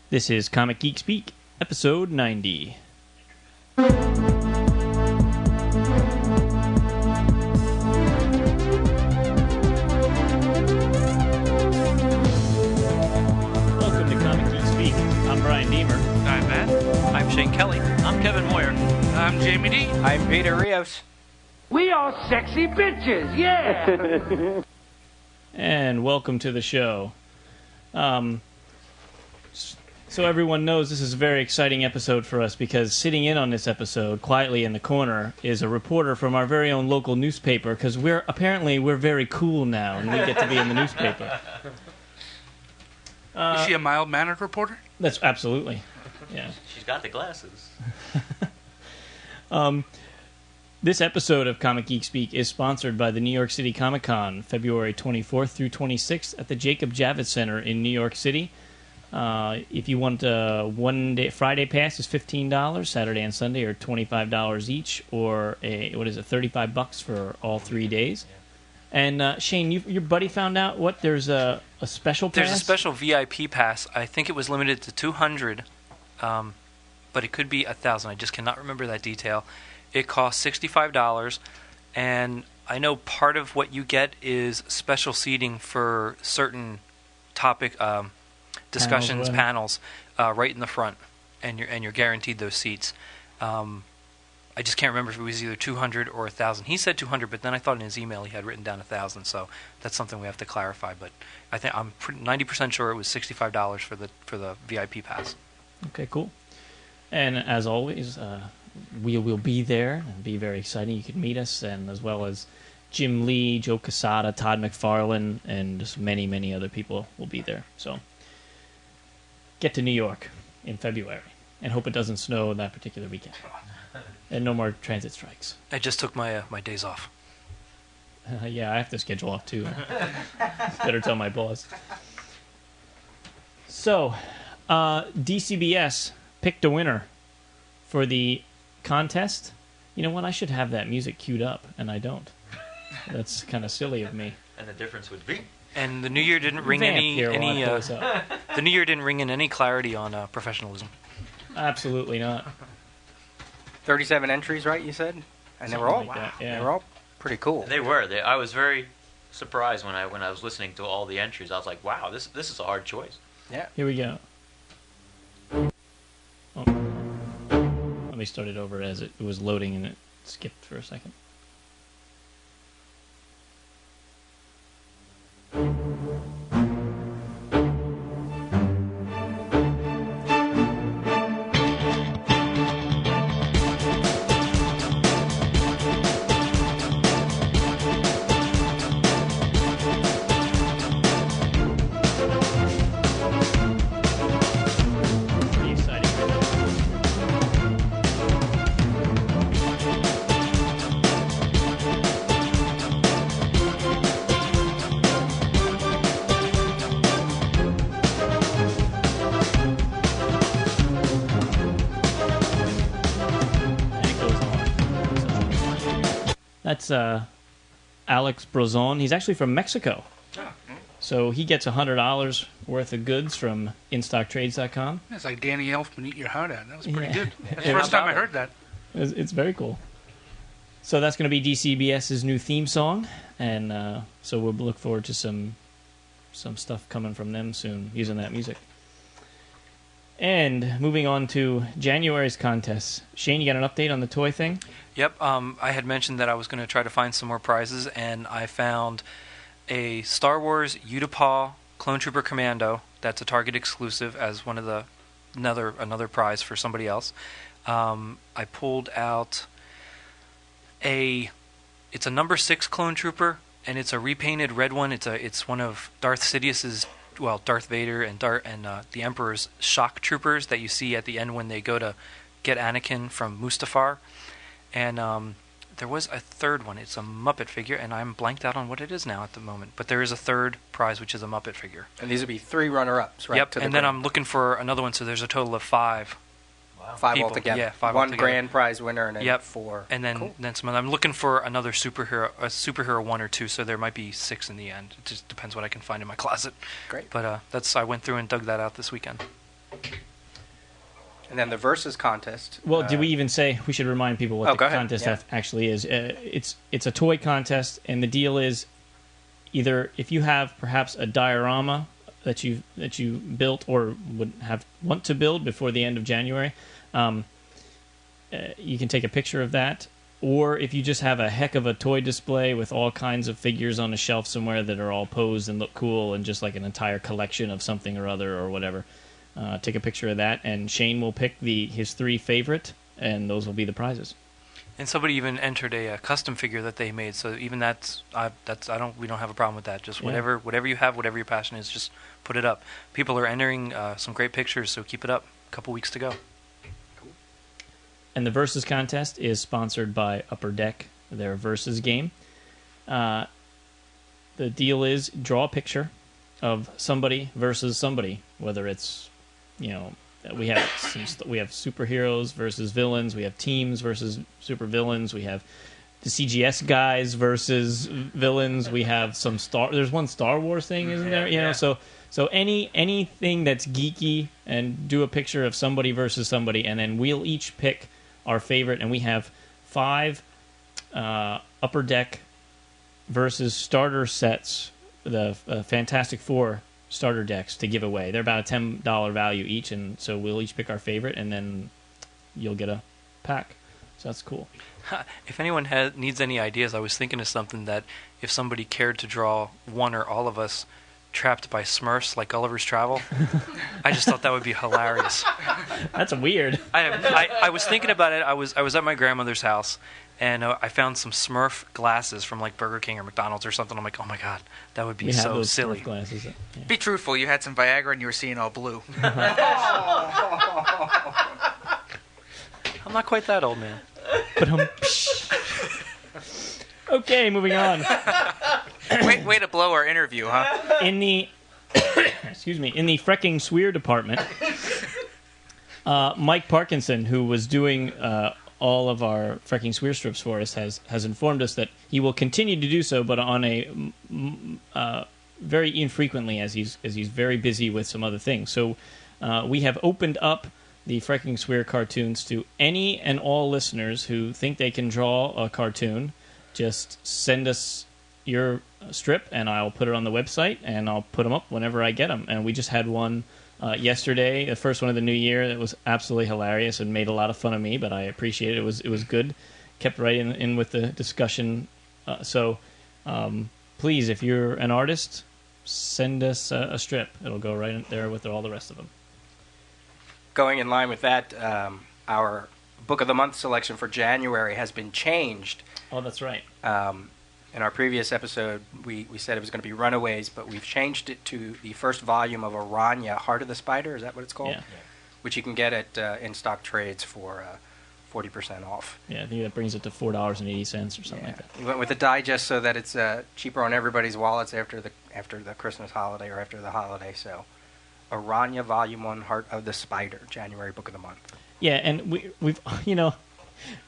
This is Comic Geek Speak, episode 90. Welcome to Comic Geek Speak. I'm Brian Deemer. I'm Matt. I'm Shane Kelly. I'm Kevin Moyer. I'm Jamie D. I'm Peter Rios. We are sexy bitches, yeah! And welcome to the show. So everyone knows this is a very exciting episode for us because sitting in on this episode, quietly in the corner, is a reporter from our very own local newspaper because we're very cool now and we get to be in the newspaper. Is she a mild-mannered reporter? That's absolutely, yeah. She's got the glasses. This episode of Comic Geek Speak is sponsored by the New York City Comic Con, February 24th through 26th at the Jacob Javits Center in New York City. If you want one-day Friday pass is $15, Saturday and Sunday are $25 each, or $35 for all 3 days. And Shane, your buddy found out there's a special pass. There's a special VIP pass. I think it was limited to 200, but it could be 1,000. I just cannot remember that detail. It costs $65, and I know part of what you get is special seating for certain topic discussions, panels, right in the front, and you're guaranteed those seats. I just can't remember if it was either 200 or 1,000. He said 200, but then I thought in his email he had written down 1,000, so that's something we have to clarify. But I think I'm 90% sure it was $65 for the VIP pass. Okay, cool. And as always, we will be there and be very exciting. You can meet us, and as well as Jim Lee, Joe Quesada, Todd McFarlane, and just many, many other people will be there. So get to New York in February and hope it doesn't snow that particular weekend. And no more transit strikes. I just took my days off. Yeah, I have to schedule off too. Better tell my boss. So, DCBS picked a winner for the contest. You know what? I should have that music queued up, and I don't. That's kind of silly of me. And the difference would be? And the new year didn't ring the new year didn't ring in any clarity on professionalism. Absolutely not. 37 entries, right, you said? And they were all They were all pretty cool. They were. I was very surprised when I was listening to all the entries. I was like, wow, this is a hard choice. Yeah. Here we go. Oh. Let me start it over as it was loading and it skipped for a second. That's Alex Brozon. He's actually from Mexico. So he gets $100 worth of goods from InStockTrades.com. It's like Danny Elfman eat your heart out. That was pretty good. That's the Yeah. first time I heard that. It's very cool. So that's going to be DCBS's new theme song, and so we'll look forward to some stuff coming from them soon using that music. And moving on to January's contests. Shane, you got an update on the toy thing? Yep, I had mentioned that I was going to try to find some more prizes, and I found a Star Wars Utapau Clone Trooper Commando. That's a Target exclusive as one of the another prize for somebody else. I pulled out it's a number 6 Clone Trooper, and it's a repainted red one. It's one of Darth Sidious's, Darth Vader and the Emperor's shock troopers that you see at the end when they go to get Anakin from Mustafar. And there was a third one. It's a Muppet figure, and I'm blanked out on what it is now at the moment. But there is a third prize, which is a Muppet figure. And these would be 3 runner-ups, right? Yep, and then I'm looking for another one, so there's a total of 5. Wow. 5 people. altogether. Yeah, 5 One altogether. grand prize winner and then 4. And then Cool. then some. I'm looking for another superhero 1 or 2. So there might be 6 in the end. It just depends what I can find in my closet. Great. But I went through and dug that out this weekend. And then the Versus contest. Well, did we even say, we should remind people what the contest actually is. It's a toy contest, and the deal is either if you have perhaps a diorama that you built or want to build before the end of January, you can take a picture of that. Or if you just have a heck of a toy display with all kinds of figures on a shelf somewhere that are all posed and look cool and just like an entire collection of something or other or whatever, take a picture of that, and Shane will pick his 3 favorite, and those will be the prizes. And somebody even entered a custom figure that they made, so even we don't have a problem with that. Just whatever you have, whatever your passion is, just put it up. People are entering some great pictures, so keep it up. A couple weeks to go. And the Versus contest is sponsored by Upper Deck, their Versus game. The deal is draw a picture of somebody versus somebody, whether it's, we have superheroes versus villains, we have teams versus supervillains, we have the CGS guys versus villains, we have there's one Star Wars thing, isn't there? You know, so anything that's geeky, and do a picture of somebody versus somebody, and then we'll each pick our favorite, and we have 5 Upper Deck versus starter sets, the Fantastic Four starter decks to give away. They're about a $10 value each, and so we'll each pick our favorite, and then you'll get a pack. So that's cool. If anyone needs any ideas, I was thinking of something that if somebody cared to draw one or all of us trapped by Smurfs like Gulliver's Travel, I just thought that would be hilarious. That's weird. I was thinking about it. I was at my grandmother's house, and I found some Smurf glasses from like Burger King or McDonald's or something. I'm like, oh my god, that would be so silly. Smurf glasses. Yeah. Be truthful. You had some Viagra and you were seeing all blue. I'm not quite that old, man. But okay, moving on. Way to blow our interview, huh? In the in the Frecking Swear department, Mike Parkinson, who was doing all of our Frecking Swear strips for us, has informed us that he will continue to do so, but on a very infrequently, as he's very busy with some other things. So we have opened up the Frecking Swear cartoons to any and all listeners who think they can draw a cartoon. Just send us your strip, and I'll put it on the website, and I'll put them up whenever I get them. And we just had one yesterday, the first one of the new year, that was absolutely hilarious and made a lot of fun of me, but I appreciate it. It was good. Kept right in with the discussion. So please, if you're an artist, send us a strip. It'll go right in there with all the rest of them. Going in line with that, our Book of the Month selection for January has been changed. Oh, that's right. In our previous episode, we said it was going to be Runaways, but we've changed it to the first volume of Aranya, Heart of the Spider. Is that what it's called? Yeah. Which you can get at in-stock trades for 40% off. Yeah, I think that brings it to $4.80 or something like that. We went with the digest so that it's cheaper on everybody's wallets after the Christmas holiday or after the holiday. So, Aranya Volume 1, Heart of the Spider, January Book of the Month. Yeah, and we've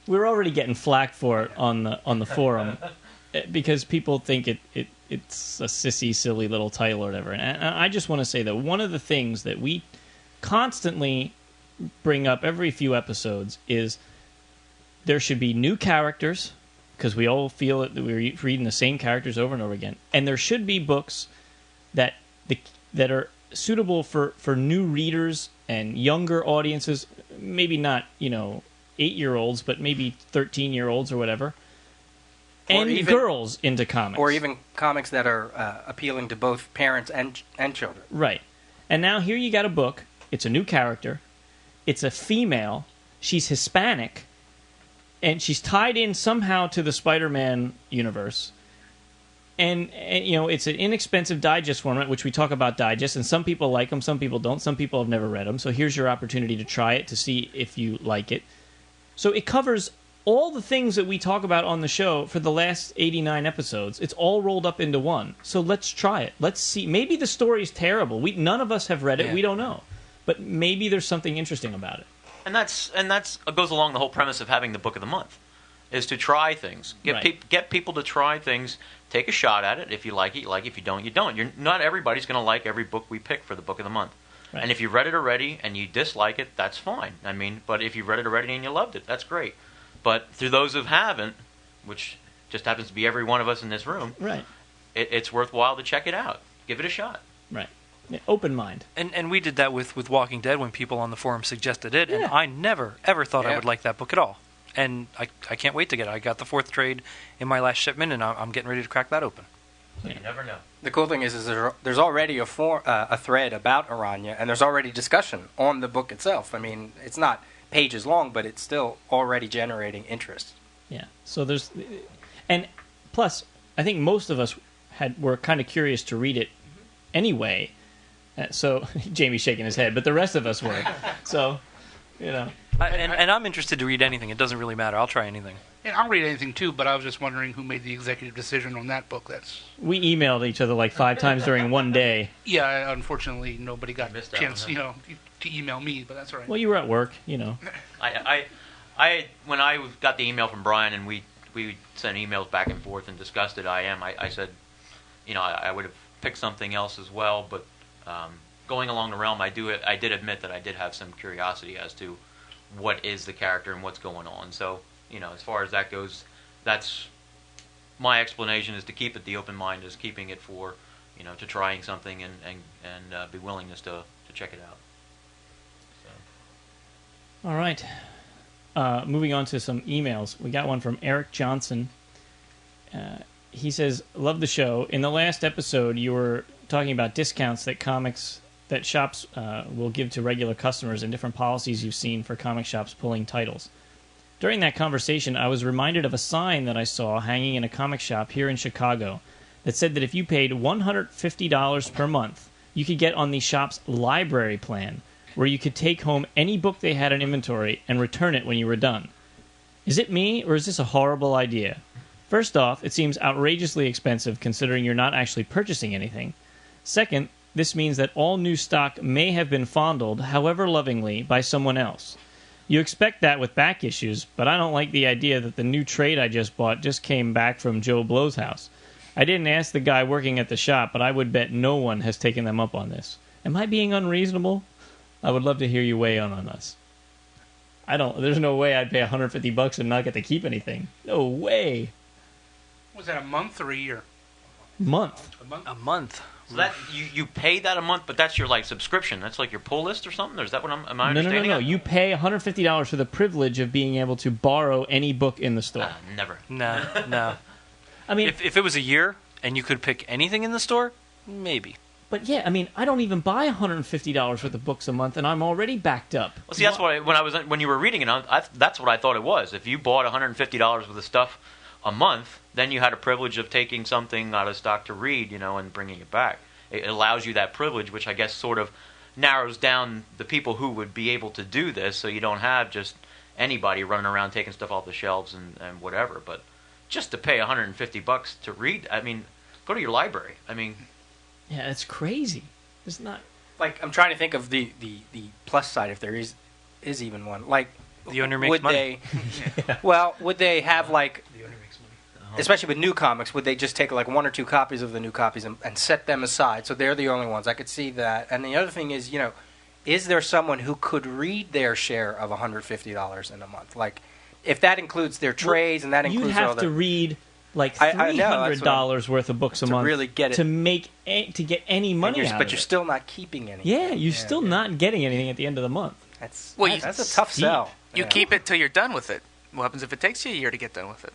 we're already getting flack for it on the forum because people think it's a sissy, silly little title or whatever. And I just want to say that one of the things that we constantly bring up every few episodes is there should be new characters, because we all feel that we're reading the same characters over and over again, and there should be books that are suitable for new readers and younger audiences, maybe not 8-year-olds, but maybe 13-year-olds or whatever, and even girls into comics, or even comics that are appealing to both parents and children. Right. And now here you got a book. It's a new character. It's a female. She's Hispanic, and she's tied in somehow to the Spider-Man universe. And it's an inexpensive digest format, which we talk about digest, and some people like them, some people don't, some people have never read them. So here's your opportunity to try it to see if you like it. So it covers all the things that we talk about on the show for the last 89 episodes. It's all rolled up into one. So let's try it. Let's see. Maybe the story's terrible. None of us have read it. Yeah. We don't know. But maybe there's something interesting about it. And that's goes along the whole premise of having the Book of the Month, is to try things. Get people to try things. Take a shot at it. If you like it, you like it. If you don't, you don't. Not everybody's going to like every book we pick for the Book of the Month. Right. And if you read it already and you dislike it, that's fine. I mean, but if you read it already and you loved it, that's great. But through those who haven't, which just happens to be every one of us in this room, Right. It's worthwhile to check it out. Give it a shot. Right. Yeah, open mind. And we did that with Walking Dead when people on the forum suggested it, and Yeah. I never, ever thought I Yeah. would like that book at all. And I can't wait to get it. I got the 4th trade in my last shipment, and I'm getting ready to crack that open. You never know. The cool thing is there's already a thread about Aranya, and there's already discussion on the book itself. I mean, it's not pages long, but it's still already generating interest. Yeah. So there's, and plus, I think most of us were kind of curious to read it anyway. So Jamie's shaking his head, but the rest of us were. So, you know. And I'm interested to read anything. It doesn't really matter. I'll try anything. And I'll read anything too, but I was just wondering who made the executive decision on that book. We emailed each other like 5 times during one day. Yeah, unfortunately, nobody got a missed that chance, one, huh? to email me, but that's all right. Well, you were at work, you know. I when I got the email from Brian and we sent emails back and forth and discussed it, I said, I would have picked something else as well, but going along the realm, I did admit that I did have some curiosity as to what is the character and what's going on. So, as far as that goes, that's my explanation, is to keep it the open mind, is keeping it for, to trying something and be willingness to check it out. So. All right. Moving on to some emails. We got one from Eric Johnson. He says, love the show. In the last episode, you were talking about discounts that shops will give to regular customers and different policies you've seen for comic shops pulling titles. During that conversation, I was reminded of a sign that I saw hanging in a comic shop here in Chicago that said that if you paid $150 per month, you could get on the shop's library plan, where you could take home any book they had in inventory and return it when you were done. Is it me, or is this a horrible idea? First off, it seems outrageously expensive considering you're not actually purchasing anything. Second, this means that all new stock may have been fondled, however lovingly, by someone else. You expect that with back issues, but I don't like the idea that the new trade I just bought just came back from Joe Blow's house. I didn't ask the guy working at the shop, but I would bet no one has taken them up on this. Am I being unreasonable? I would love to hear you weigh in on us. There's no way I'd pay $150 and not get to keep anything. No way. Was that a month or a year? Month. A month. So that you pay that a month, but that's your subscription. That's like your pull list or something. Or is that what am I understanding? No. You pay $150 for the privilege of being able to borrow any book in the store. Never. No. I mean, if it was a year and you could pick anything in the store, maybe. But yeah, I mean, I don't even buy $150 worth of books a month, and I'm already backed up. Well, see, that's what when you were reading it, that's what I thought it was. If you bought $150 worth of stuff a month, then you had a privilege of taking something out of stock to read, and bringing it back. It allows you that privilege, which I guess sort of narrows down the people who would be able to do this, so you don't have just anybody running around taking stuff off the shelves and whatever. But just to pay $150 to read, I mean, go to your library. I mean, yeah, it's crazy. It's not I'm trying to think of the plus side, if there is even one. The owner makes money. Would they have the owner makes money. Especially with new comics, would they just take 1 or 2 copies of the new copies and set them aside so they're the only ones? I could see that. And the other thing is, is there someone who could read their share of $150 in a month? If that includes their trades and that includes you'd have to read $300 worth of books a month really get it. to get any money out of it. But you're still not keeping anything. Yeah, you're still not getting anything at the end of the month. That's That's a tough sell. You keep it till you're done with it. What happens if it takes you a year to get done with it?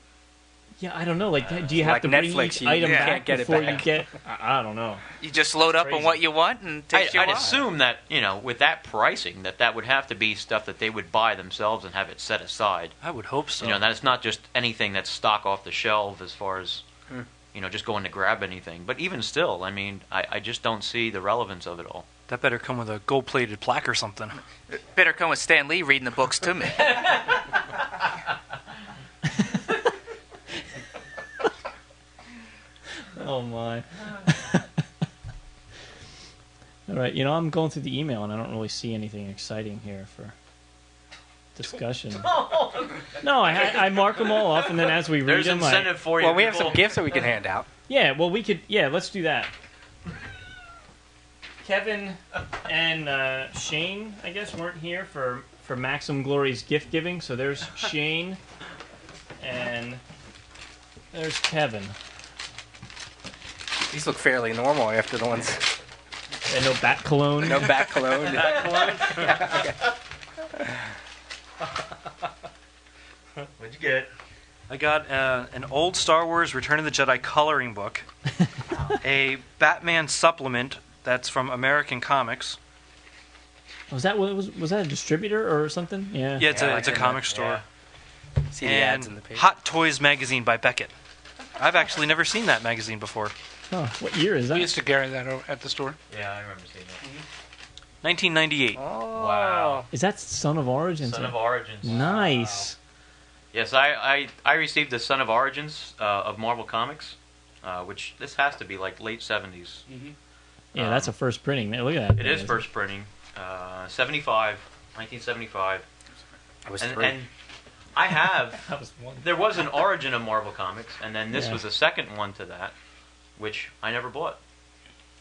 Yeah, I don't know. Do you have to bring Netflix, each item can't back get it before back. you get? I don't know. You just load up on what you want and it takes you a I'd while. assume that, with that pricing, that would have to be stuff that they would buy themselves and have it set aside. I would hope so. That it's not just anything that's stock off the shelf as far as, just going to grab anything. But even still, I mean, I just don't see the relevance of it all. That better come with a gold-plated plaque or something. Better come with Stan Lee reading the books to me. Oh my. All right, I'm going through the email and I don't really see anything exciting here for discussion. No, I mark them all off, and then as we read There's them, incentive for you. Well, we have people. some gifts that we can hand out. yeah, well, we could. Yeah, let's do that. Kevin and Shane, I guess, weren't here for Maxim Glory's gift giving. So there's Shane, and there's Kevin. These look fairly normal after the ones. And no bat cologne. No bat cologne. What'd you get? I got an old Star Wars Return of the Jedi coloring book, a Batman supplement that's from American Comics. Was that that a distributor or something? Yeah. Yeah, it's a comic store. See the ads in And the page. Hot Toys magazine by Beckett. I've actually never seen that magazine before. Oh, what year is We that? used to carry that at the store. Yeah, I remember seeing that. 1998. Oh. Wow. Is that Son of Origins? Son of Origins. Nice. Yes, I received the Son of Origins of Marvel Comics, which this has to be like late 70s. Yeah, that's a first printing. Man, look at that. It is first printing. 1975. I was And, 3. and I have, That was one. there was an origin of Marvel Comics, and then this Yeah. was a second one to that, which I never bought.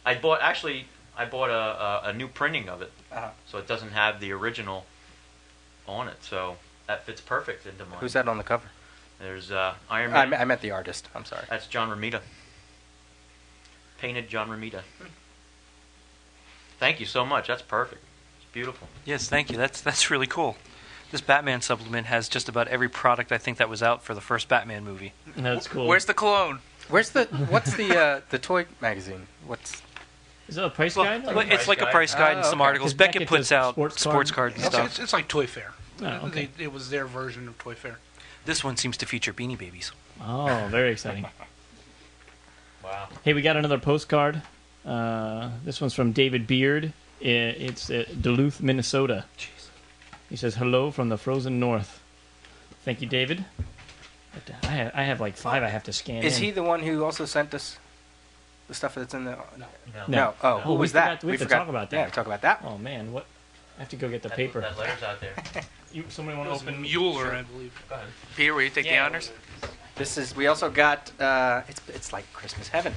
I bought a new printing of it, Uh-huh. so it doesn't have the original on it, so that fits perfect into mine. Who's that on the cover? There's Iron Man. I meant the artist. I'm sorry. That's John Romita. Painted John Romita. Thank you so much. That's perfect. It's beautiful. Yes, thank you. That's really cool. This Batman supplement has just about every product I think that was out for the first Batman movie. That's cool. Where's the cologne? What's the toy magazine? Is that a price Well, guide? it's like a price guide and some okay. articles. 'Cause Beckett Beckett puts does out sports cards and stuff. It's like Toy Fair. Oh, okay. It was their version of Toy Fair. This one seems to feature Beanie Babies. Oh, very exciting. Wow. Hey, we got another postcard. This one's from David Beard. It's Duluth, Minnesota. He says, hello from the frozen north. Thank you, David. But I have like 5 I have to scan Is in. he the one who also sent us the stuff that's in the? No. No. Oh, who we was that? forgot- we have to talk about that. Yeah, talk about that. Oh, man. What? I have to go get the paper. That letter's out there. Somebody want It to was open? Mueller, I believe. Go ahead. Peter, will you take the Yeah. honors? This is. We also got. It's like Christmas heaven.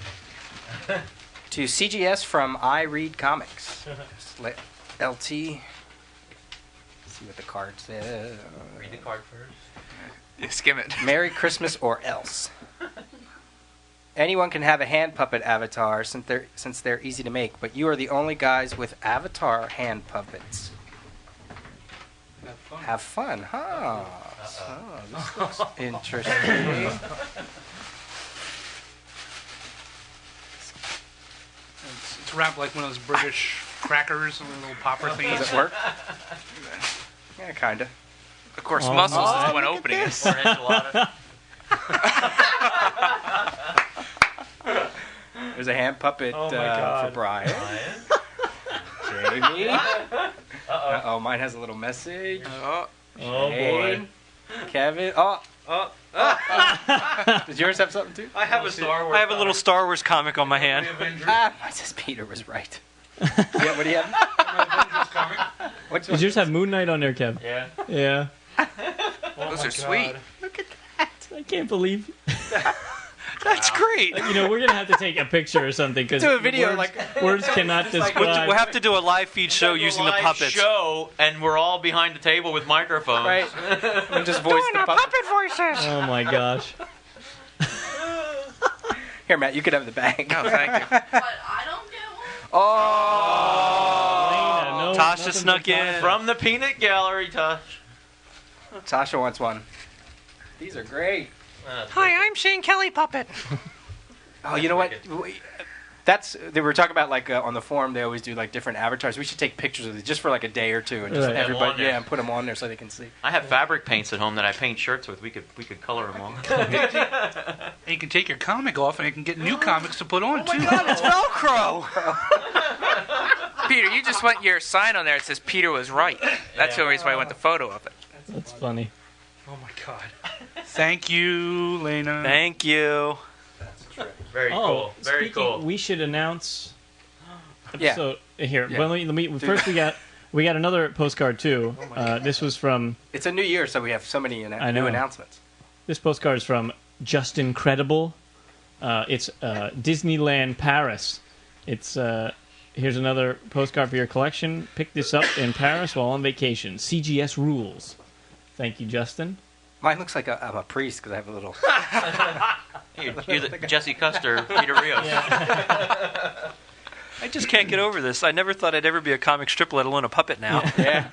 To CGS from I Read Comics. Just let LT. See what the card says. Read the card first. Yeah, skim it. Merry Christmas or else. Anyone can have a hand puppet avatar since they're easy to make, but you are the only guys with avatar hand puppets. Have fun, huh? Oh, this looks interesting. It's wrapped like one of those British crackers, little popper things. Does it work? Yeah, kinda. Of course, Oh, Muscles my- is the one opening it. Or enchilada. There's a hand puppet Oh my God. for Brian. Ryan. Jamie. Uh-oh. Oh, mine has a little message. Oh, Oh, boy. Shane. Kevin. Oh. Does yours have something too? I have a Star Wars. I have a little Star Wars comic on my hand. Mine says Peter was right. Yeah, what do you have? What's Does yours have Moon Knight on there, Kev? Yeah. Yeah. those are sweet. I can't believe. That's great. We're going to have to take a picture or something because Do a video, words cannot describe. We'll have to do a live feed show using the Live puppets. show, and we're all behind the table with microphones. Right. And just voice the puppet. voices. Oh, my gosh. Here, Matt, you could have the bag. No, thank you. But I don't get one. Oh! Lena, no, Tasha nothing snuck but in. From the peanut gallery, Tosh. Tasha wants one. These are great. Hi, I'm Shane Kelly Puppet. Oh, you know what? They were talking about on the forum. They always do like different avatars. We should take pictures of these just for like a day or two, and just Right. everybody, Yeah, and put them on there so they can see. I have fabric paints at home that I paint shirts with. We could color them all. And you can take your comic off, and you can get new comics to put on too. It's Velcro. Peter, you just want your sign on there. It says Peter was right. That's the only reason why I want the photo of it. That's funny. Oh my God! Thank you, Lena. Thank you. Very cool. Very speaking, cool. We should announce. Yeah. So here, Yeah. well, let me. First, we got another postcard too. This was from. It's a new year, so we have so many I know. new announcements. This postcard is from Just Incredible. It's Disneyland Paris. It's Here's another postcard for your collection. Pick this up in Paris while on vacation. CGS rules. Thank you, Justin. Mine looks like I'm a priest because I have a little. You're the Jesse Custer, Peter Rios. I just can't get over this. I never thought I'd ever be a comic strip, let alone a puppet now. Yeah.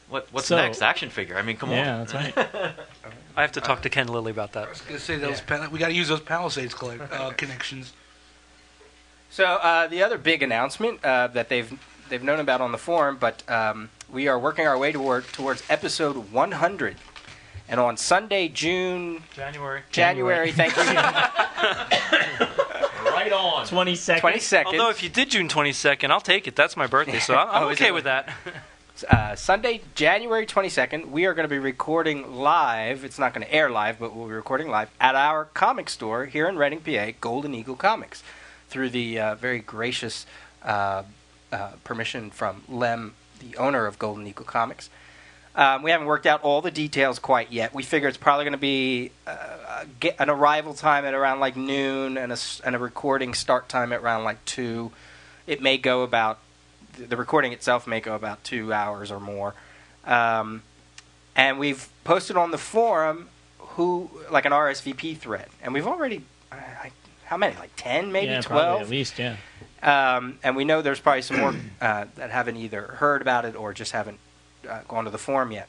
What's So- next? Action figure. I mean, come Yeah, on. that's right. I have to talk to Ken Lilly about I that. was going to say we got to use those Palisades connections. So the other big announcement that they've known about on the forum, but we are working our way towards episode 100, and on Sunday, January. Thank you. Right on. 22nd. 22nd. Although if you did June 22nd, I'll take it. That's my birthday, so I'm Oh, is okay it? with that. Sunday, January 22nd, we are going to be recording live. It's not going to air live, but we'll be recording live at our comic store here in Reading, PA, Golden Eagle Comics, through the very gracious permission from Lem, the owner of Golden Eagle Comics. We haven't worked out all the details quite yet. We figure it's probably going to be an arrival time at around like noon and a recording start time at around like 2. It may go about, the recording itself may go about 2 hours or more. And we've posted on the forum like an RSVP thread. And we've already, how many? Like 10, maybe Yeah, 12? probably at least, yeah. And we know there's probably some more that haven't either heard about it or just haven't gone to the forum yet.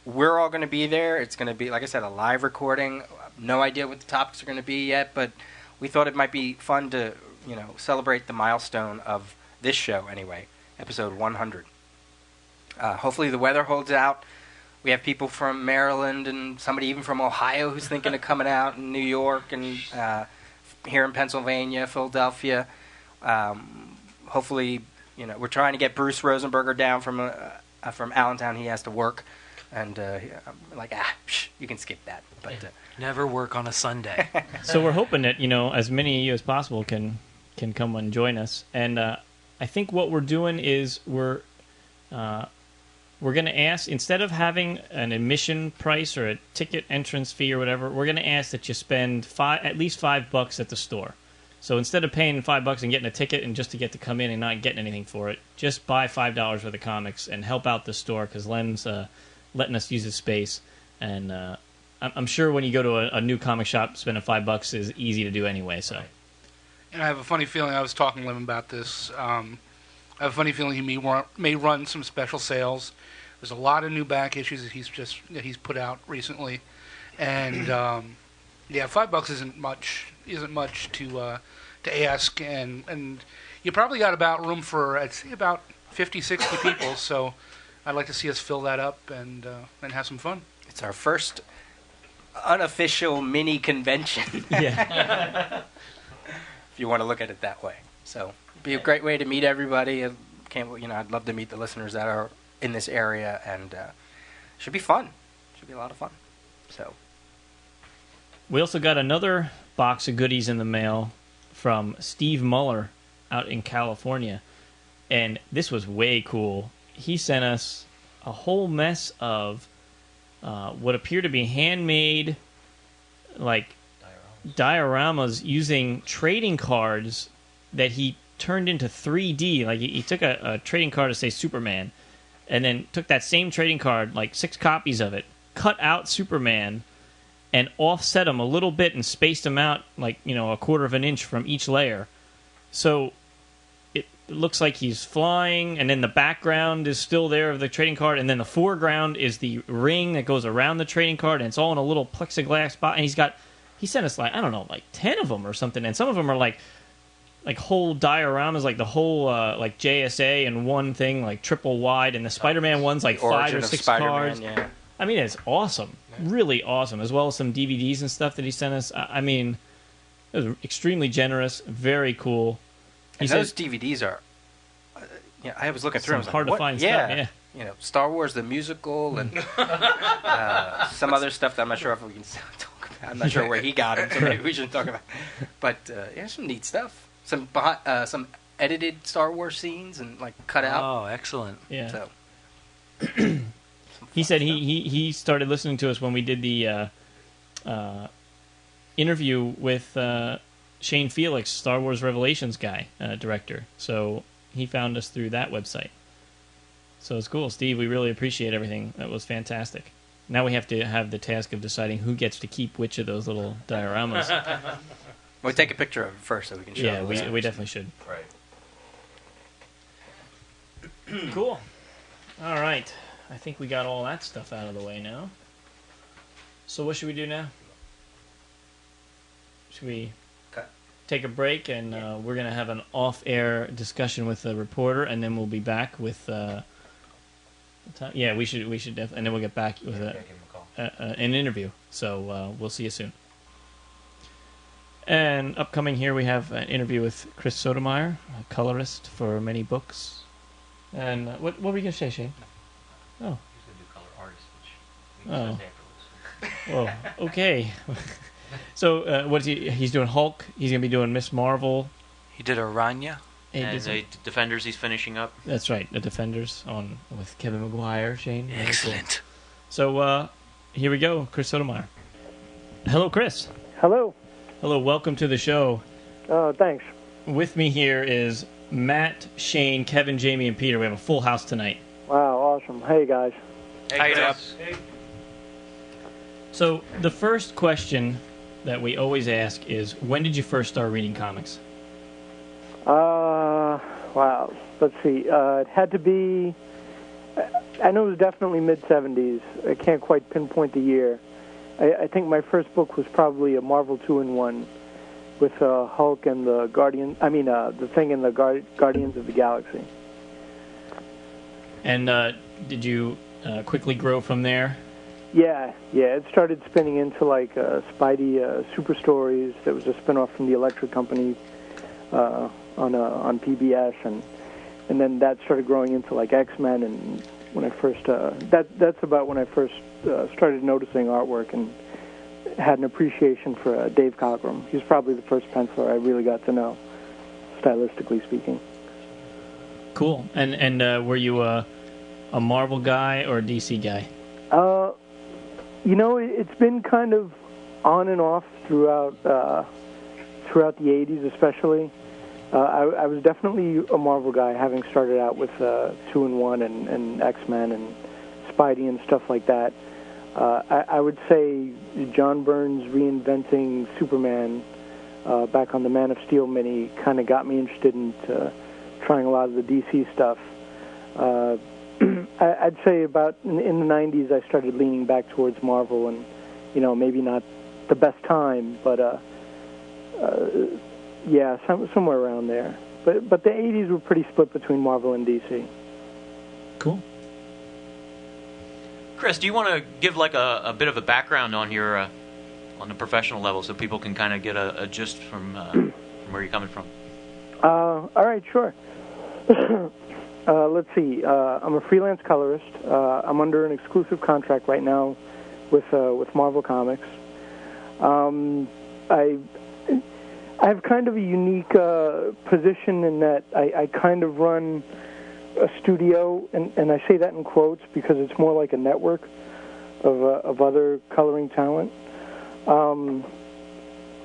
We're all going to be there. It's going to be, like I said, a live recording. No idea what the topics are going to be yet, but we thought it might be fun to, celebrate the milestone of this show anyway, episode 100. Hopefully the weather holds out. We have people from Maryland and somebody even from Ohio who's thinking of coming out, in New York and here in Pennsylvania, Philadelphia. Hopefully, we're trying to get Bruce Rosenberger down from Allentown. He has to work, and I'm like, you can skip that. But Never work on a Sunday. So we're hoping that, as many of you as possible can come and join us. And I think what we're doing is we're going to ask, instead of having an admission price or a ticket entrance fee or whatever, we're going to ask that you spend at least $5 at the store. So instead of paying $5 and getting a ticket and just to get to come in and not getting anything for it, just buy $5 worth of comics and help out the store because Len's letting us use his space. And I'm sure when you go to a new comic shop, spending $5 is easy to do anyway. So. And I have a funny feeling, I was talking to him about this, I have a funny feeling he may run some special sales. There's a lot of new back issues that he's put out recently, and $5 isn't much to ask, and you probably got about room for, I'd say, about 50, 60 people. So I'd like to see us fill that up and have some fun. it's our first unofficial mini convention, Yeah. if you want to look at it that way. So it'd be a great way to meet everybody. I'd love to meet the listeners that are in this area, and should be fun. Should be a lot of fun. So We also got another box of goodies in the mail from Steve Muller out in California. And this was way cool. He sent us a whole mess of what appear to be handmade, like, dioramas using trading cards that he turned into 3D. Like, he took a trading card to say Superman, and then took that same trading card, like 6 copies of it, cut out Superman, and offset them a little bit and spaced them out like, a quarter of an inch from each layer. So it looks like he's flying, and then the background is still there of the trading card, and then the foreground is the ring that goes around the trading card, and it's all in a little plexiglass box. And he sent us, like, I don't know, like 10 of them or something, and some of them are like whole dioramas, like the whole like JSA and one thing, like triple wide, and the Spider-Man one's like 5 or 6 cards. Yeah. I mean, it's awesome, really awesome, as well as some DVDs and stuff that he sent us. I mean, it was extremely generous, very cool. And those DVDs are, I was looking through them. Hard to find stuff, yeah. Star Wars the musical and some other stuff that I'm not sure if we can talk about. I'm not sure where he got them, so maybe we shouldn't talk about. But some neat stuff. Some edited Star Wars scenes and like cut out. Oh, excellent! Yeah. So he said he started listening to us when we did the interview with Shane Felix, Star Wars Revelations guy, director. So he found us through that website. So it's cool. Steve, we really appreciate everything. That was fantastic. Now we have to have the task of deciding who gets to keep which of those little dioramas. We'll take a picture of it first so we can show Yeah, the we listeners. definitely should. Right. Cool. All right. I think we got all that stuff out of the way now. So what should we do now? Should we take a break and we're going to have an off-air discussion with the reporter, and then we'll be back with we should definitely, and then we'll get back with an interview. So we'll see you soon. And upcoming here we have an interview with Chris Sotomayor, a colorist for many books. And what were you going to say, Shane? Oh. He's going to do color artist, which we can discuss afterwards. Well, okay. So what is he? He's doing Hulk. He's going to be doing Miss Marvel. He did Aranya. And the Defenders he's finishing up. That's right, the Defenders with Kevin McGuire, Shane. Very Excellent. Cool. So here we go, Chris Sotomayor. Hello, Chris. Hello. Hello, welcome to the show. Thanks. With me here is Matt, Shane, Kevin, Jamie, and Peter. We have a full house tonight. Wow, awesome. Hey, guys. How you doing? So the first question that we always ask is, when did you first start reading comics? Wow. Let's see. It had to be, I know it was definitely mid-'70s. I can't quite pinpoint the year. I think my first book was probably a Marvel 2-in-1 with Hulk and the the Thing and the Guardians of the Galaxy. And did you quickly grow from there? Yeah. It started spinning into like Spidey Super Stories. That was a spinoff from the Electric Company on PBS, and then that started growing into like X-Men. And when I first that's about when I first started noticing artwork and had an appreciation for Dave Cockrum. He's probably the first penciler I really got to know, stylistically speaking. Cool. And were you a Marvel guy or a DC guy? It's been kind of on and off throughout the 80s, especially. I was definitely a Marvel guy, having started out with 2-in-1 and X-Men and Spidey and stuff like that. I would say John Byrne's reinventing Superman back on the Man of Steel mini kind of got me interested in trying a lot of the DC stuff. I'd say about in the 90s I started leaning back towards Marvel, and maybe not the best time, but somewhere around there. But the 80s were pretty split between Marvel and DC. Cool. Chris, do you want to give like a bit of a background on your on the professional level so people can kind of get a gist from where you're coming from? All right, sure. Let's see. I'm a freelance colorist. I'm under an exclusive contract right now with Marvel Comics. I have kind of a unique position in that I kind of run a studio, and I say that in quotes because it's more like a network of other coloring talent.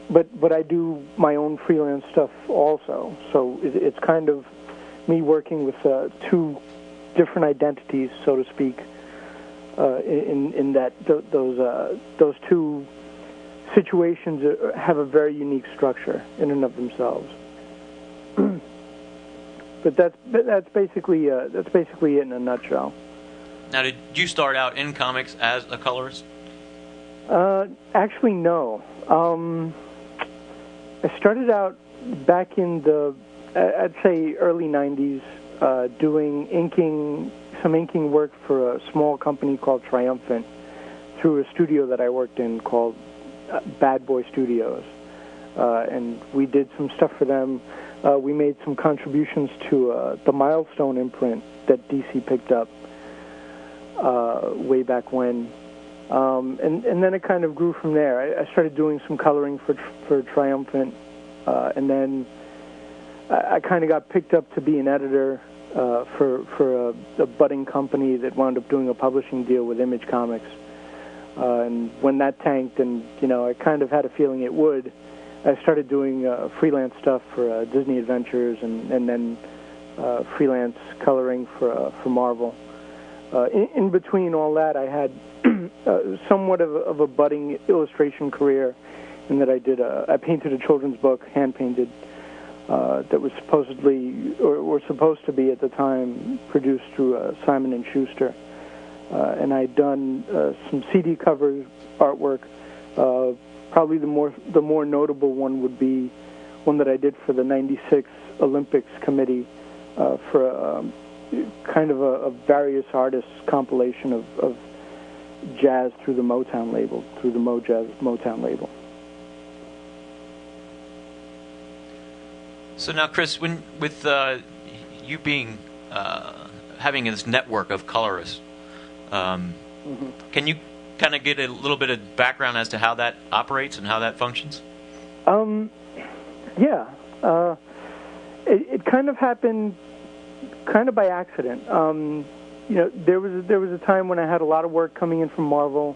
But I do my own freelance stuff also. So it's kind of me working with two different identities, so to speak, in that those two situations have a very unique structure in and of themselves. But that's basically it in a nutshell. Now, did you start out in comics as a colorist? Actually, no. I started out back in the, I'd say, early 90s, doing some inking work for a small company called Triumphant through a studio that I worked in called Bad Boy Studios. And we did some stuff for them. We made some contributions to the Milestone imprint that DC picked up way back when. And then it kind of grew from there. I started doing some coloring for Triumphant, and then I kind of got picked up to be an editor for a budding company that wound up doing a publishing deal with Image Comics. And when that tanked, and I kind of had a feeling it would, I started doing freelance stuff for Disney Adventures, and then freelance coloring for Marvel. In between all that, I had somewhat of a budding illustration career, in that I painted a children's book, hand painted, that was supposedly or supposed to be at the time produced through Simon and Schuster, and I'd done some CD cover artwork. Probably the more notable one would be one that I did for the '96 Olympics committee for kind of a various artists compilation of jazz through the Motown label, through the Motown label. So now, Chris, with you being having this network of colorists, can you kind of get a little bit of background as to how that operates and how that functions? Yeah. It kind of happened kind of by accident. There was a time when I had a lot of work coming in from Marvel,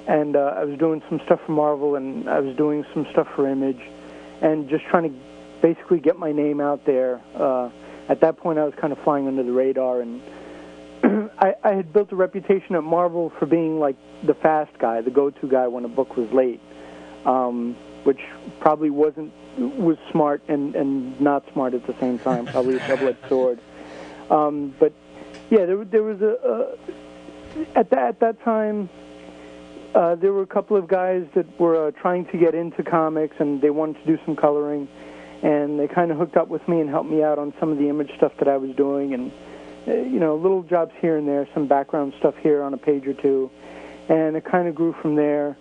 and I was doing some stuff for Marvel, and I was doing some stuff for Image, and just trying to basically get my name out there. At that point, I was kind of flying under the radar, and I had built a reputation at Marvel for being like the fast guy, the go-to guy when a book was late, which probably was smart and not smart at the same time, probably a double-edged sword. But yeah, there was at that time there were a couple of guys that were trying to get into comics, and they wanted to do some coloring, and they kind of hooked up with me and helped me out on some of the Image stuff that I was doing, and little jobs here and there, some background stuff here on a page or two, and it kind of grew from there.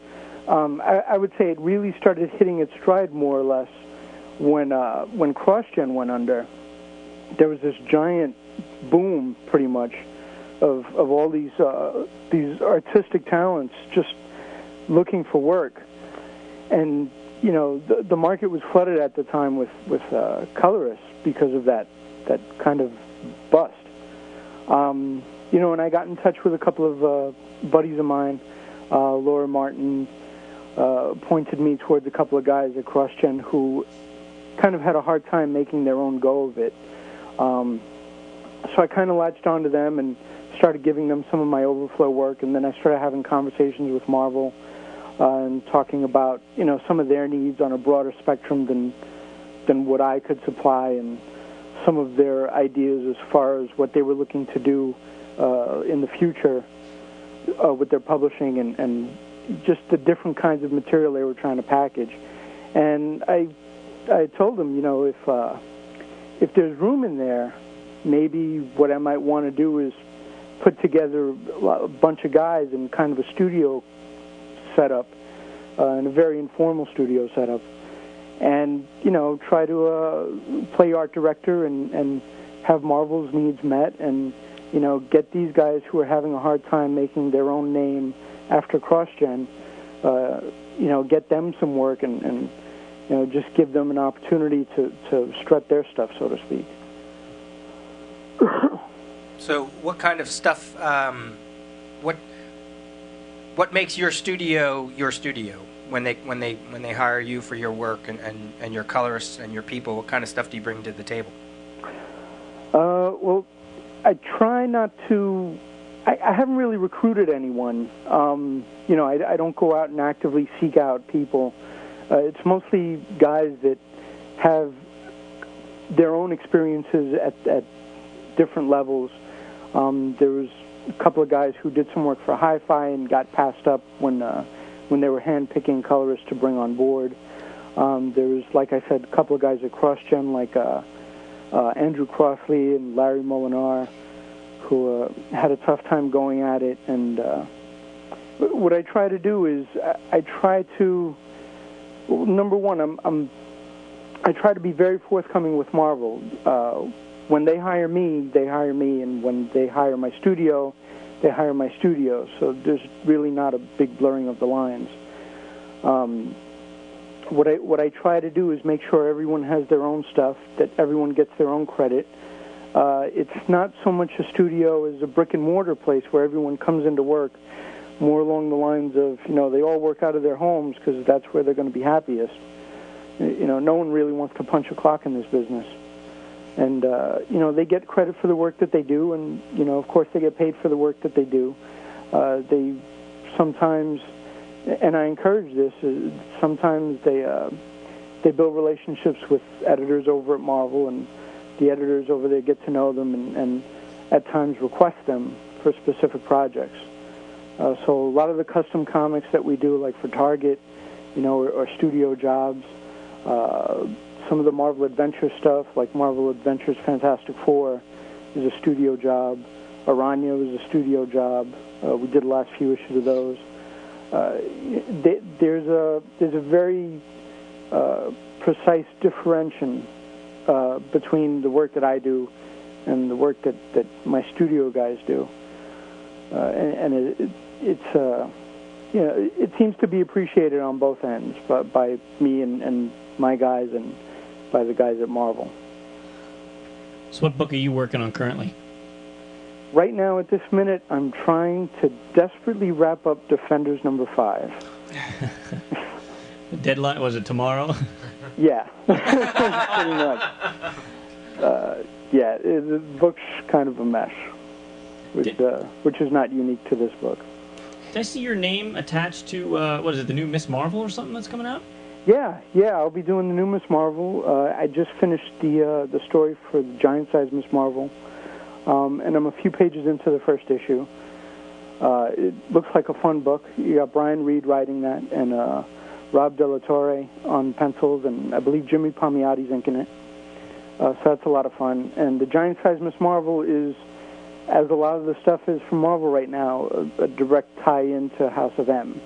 I would say it really started hitting its stride more or less when CrossGen went under. There was this giant boom, pretty much, of all these artistic talents just looking for work, and the market was flooded at the time with colorists because of that kind of bust. And I got in touch with a couple of buddies of mine. Laura Martin pointed me towards a couple of guys at CrossGen who kind of had a hard time making their own go of it. So I kind of latched onto them and started giving them some of my overflow work, and then I started having conversations with Marvel and talking about some of their needs on a broader spectrum than what I could supply, and some of their ideas as far as what they were looking to do in the future with their publishing, and just the different kinds of material they were trying to package. And I told them, if there's room in there, maybe what I might want to do is put together a bunch of guys in kind of a studio setup, in a very informal studio setup, and try to play art director and have Marvel's needs met, and get these guys who are having a hard time making their own name after CrossGen, get them some work, and just give them an opportunity to strut their stuff, so to speak. So, what kind of stuff? What makes your studio when they hire you for your work and your colorists and your people? What kind of stuff do you bring to the table? Well, I try not to. I haven't really recruited anyone. I don't go out and actively seek out people. It's mostly guys that have their own experiences at different levels. There was a couple of guys who did some work for Hi-Fi and got passed up when they were hand-picking colorists to bring on board. There was, like I said, a couple of guys at CrossGen, like Andrew Crossley and Larry Molinar, who had a tough time going at it. And what I try to do is I try to, number one, I try to be very forthcoming with Marvel. When they hire me, and when they hire my studio, they hire my studio. So there's really not a big blurring of the lines. What I try to do is make sure everyone has their own stuff, that everyone gets their own credit. It's not so much a studio as a brick-and-mortar place where everyone comes into work, more along the lines of, they all work out of their homes because that's where they're going to be happiest. No one really wants to punch a clock in this business. And, they get credit for the work that they do, and, of course they get paid for the work that they do. They sometimes, and I encourage this, sometimes they build relationships with editors over at Marvel, and the editors over there get to know them and at times request them for specific projects. So a lot of the custom comics that we do, like for Target, or studio jobs, some of the Marvel Adventure stuff, like Marvel Adventures Fantastic Four, is a studio job. Aranya is a studio job. We did the last few issues of those. There's a very precise differentiation between the work that I do and the work that my studio guys do, and it seems to be appreciated on both ends, by me and my guys and by the guys at Marvel. So what book are you working on currently? Right now, at this minute, I'm trying to desperately wrap up Defenders number 5. The deadline, was it tomorrow? Yeah, pretty much. The book's kind of a mess, which is not unique to this book. Did I see your name attached to, the new Miss Marvel or something that's coming out? Yeah, I'll be doing the new Miss Marvel. I just finished the story for the giant-sized Miss Marvel, and I'm a few pages into the first issue. It looks like a fun book. You got Brian Reed writing that, and Rob De La Torre on pencils, and I believe Jimmy Palmiotti's inking it. So that's a lot of fun. And the giant-sized Miss Marvel is, as a lot of the stuff is from Marvel right now, a direct tie-in to House of M.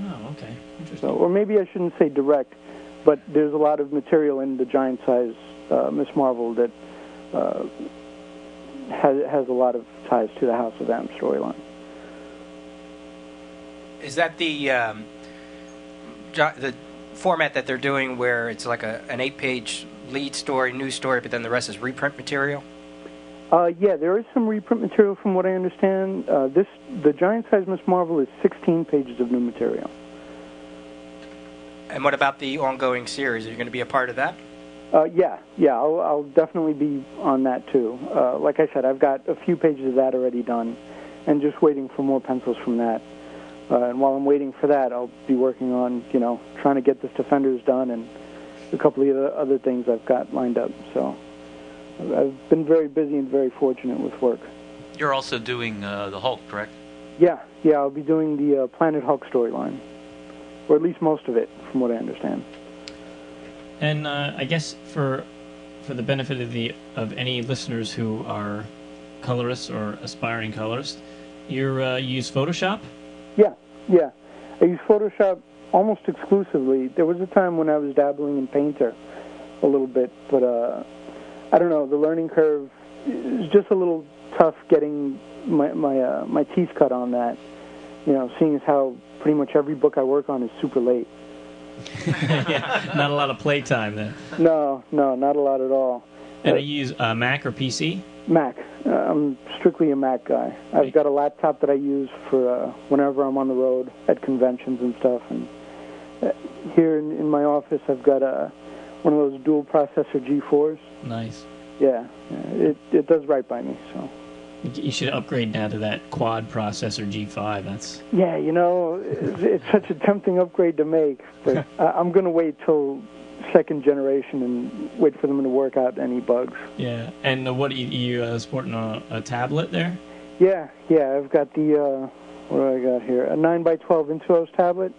Oh, okay. Interesting. So, or maybe I shouldn't say direct, but there's a lot of material in the giant-sized Miss Marvel that has a lot of ties to the House of M storyline. Is that the format that they're doing, where it's like an 8-page lead story, news story, but then the rest is reprint material? Yeah, there is some reprint material from what I understand. The giant-sized Miss Marvel is 16 pages of new material. And what about the ongoing series? Are you going to be a part of that? Yeah, I'll definitely be on that too. Like I said, I've got a few pages of that already done, and just waiting for more pencils from that. And while I'm waiting for that, I'll be working on, trying to get this Defenders done and a couple of the other things I've got lined up. So I've been very busy and very fortunate with work. You're also doing the Hulk, correct? Yeah, I'll be doing the Planet Hulk storyline, or at least most of it, from what I understand. And I guess for the benefit of any listeners who are colorists or aspiring colorists, you use Photoshop? Yeah. I use Photoshop almost exclusively. There was a time when I was dabbling in Painter a little bit, but I don't know. The learning curve is just a little tough getting my teeth cut on that. Seeing as how pretty much every book I work on is super late. Yeah, not a lot of playtime then. No, not a lot at all. And you use Mac or PC? Mac. I'm strictly a Mac guy. I've got a laptop that I use for whenever I'm on the road at conventions and stuff. And here in my office, I've got one of those dual processor G4s. Nice. Yeah, it does right by me. So you should upgrade now to that quad processor G5. That's it's such a tempting upgrade to make, but I'm going to wait till second generation and wait for them to work out any bugs. Yeah, and what are you sporting a tablet there? Yeah, I've got the what do I got here? A 9x12 Intuos tablet,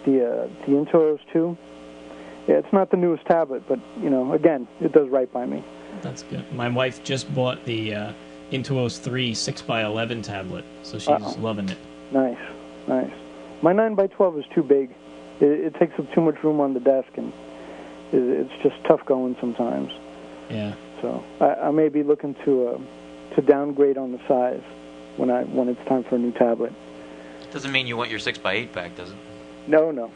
the Intuos 2. Yeah, it's not the newest tablet, but again, it does right by me. That's good. My wife just bought the Intuos 3 6x11 tablet, so she's loving it. Nice. My 9x12 is too big. It takes up too much room on the desk, and it's just tough going sometimes. Yeah. So I may be looking to downgrade on the size when it's time for a new tablet. Doesn't mean you want your 6x8 back, does it? No.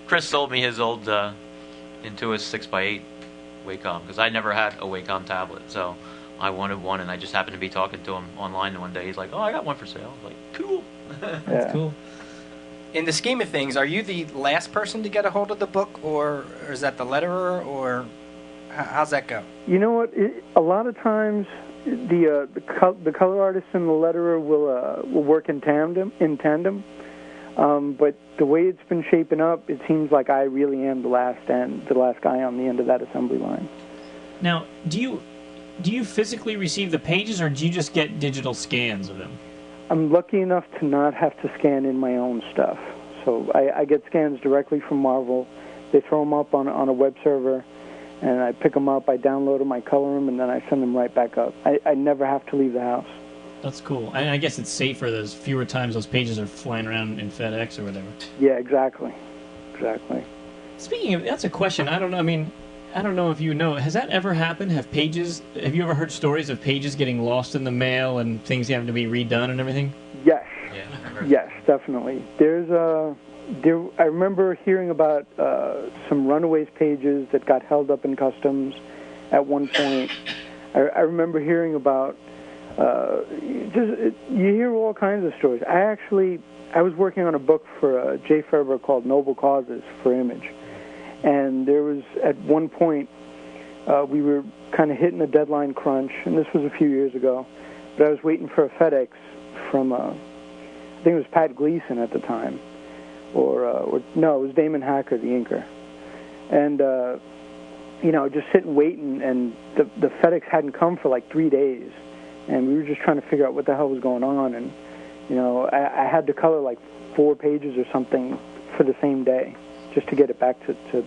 Chris sold me his old Intuos 6x8 Wacom, because I never had a Wacom tablet, so I wanted one, and I just happened to be talking to him online one day. He's like, "Oh, I got one for sale." I was like, "Cool." That's cool. in the scheme of things, are you the last person to get a hold of the book, or is that the letterer, or how's that go? You know what? A lot of times, the color artist and the letterer will work in tandem. But the way it's been shaping up, it seems like I really am the last guy on the end of that assembly line. Now, do you physically receive the pages, or do you just get digital scans of them? I'm lucky enough to not have to scan in my own stuff. So I get scans directly from Marvel. They throw them up on a web server, and I pick them up, I download them, I color them, and then I send them right back up. I never have to leave the house. That's cool. And I guess it's safer. There's fewer times those pages are flying around in FedEx or whatever. Yeah, exactly. Exactly. Speaking of, that's a question. I don't know. I mean, I don't know if you know. Has that ever happened? Have you ever heard stories of pages getting lost in the mail and things having to be redone and everything? Yes. Yeah. Yes, definitely. I remember hearing about some Runaways pages that got held up in customs at one point. I remember hearing about you hear all kinds of stories. I was working on a book for Jay Ferber called Noble Causes for Image, and there was at one point we were kind of hitting a deadline crunch, and this was a few years ago, but I was waiting for a FedEx from I think it was Pat Gleason at the time, or no, it was Damon Hacker, the inker, and just sitting waiting, and the FedEx hadn't come for like 3 days. And we were just trying to figure out what the hell was going on. And, I had to color like 4 pages or something for the same day just to get it back to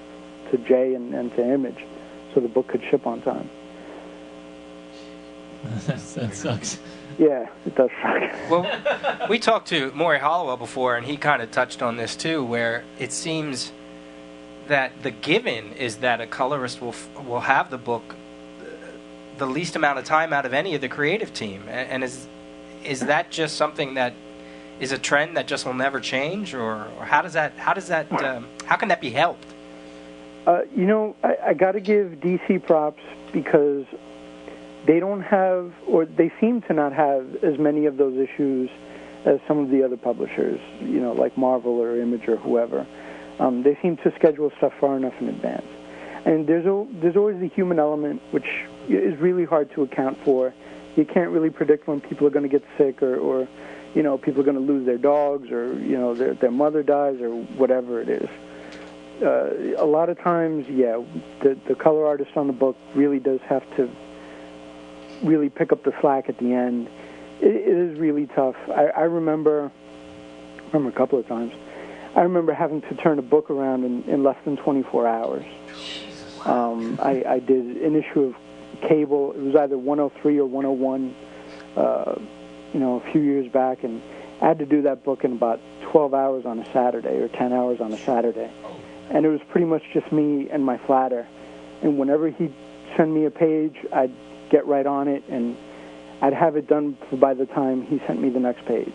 Jay and to Image so the book could ship on time. That sucks. Yeah, it does suck. Well, we talked to Maury Hollowell before, and he kind of touched on this too, where it seems that the given is that a colorist will have the book the least amount of time out of any of the creative team, and is that just something that is a trend that just will never change, or how can that be helped? I got to give DC props because they don't have, or they seem to not have as many of those issues as some of the other publishers, like Marvel or Image or whoever. They seem to schedule stuff far enough in advance. And there's always the human element, which is really hard to account for. You can't really predict when people are going to get sick, or people are going to lose their dogs, or their mother dies, or whatever it is. A lot of times, the color artist on the book really does have to really pick up the slack at the end. It is really tough. I remember a couple of times. I remember having to turn a book around in less than 24 hours. I did an issue of Cable. It was either 103 or 101, a few years back, and I had to do that book in about 12 hours on a Saturday, or 10 hours on a Saturday. And it was pretty much just me and my flatter. And whenever he'd send me a page, I'd get right on it, and I'd have it done by the time he sent me the next page.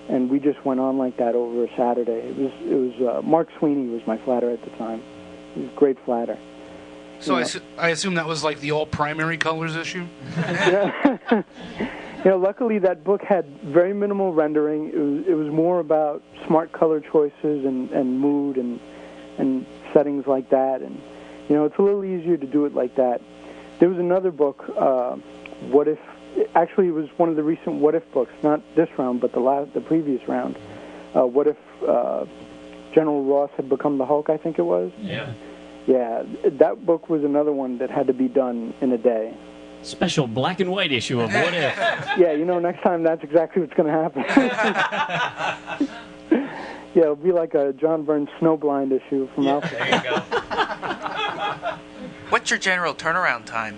And we just went on like that over a Saturday. It was Mark Sweeney was my flatter at the time. He was a great flatter. So I assume that was like the all primary colors issue? Luckily that book had very minimal rendering. It was more about smart color choices and mood and settings like that. And, it's a little easier to do it like that. There was another book, What If... Actually, it was one of the recent What If books, not this round, but the previous round. What If General Ross had become the Hulk, I think it was? Yeah. Yeah, that book was another one that had to be done in a day. Special black and white issue of What If. Yeah, next time that's exactly what's going to happen. Yeah, it'll be like a John Byrne Snowblind issue from Alpha. There you go. What's your general turnaround time?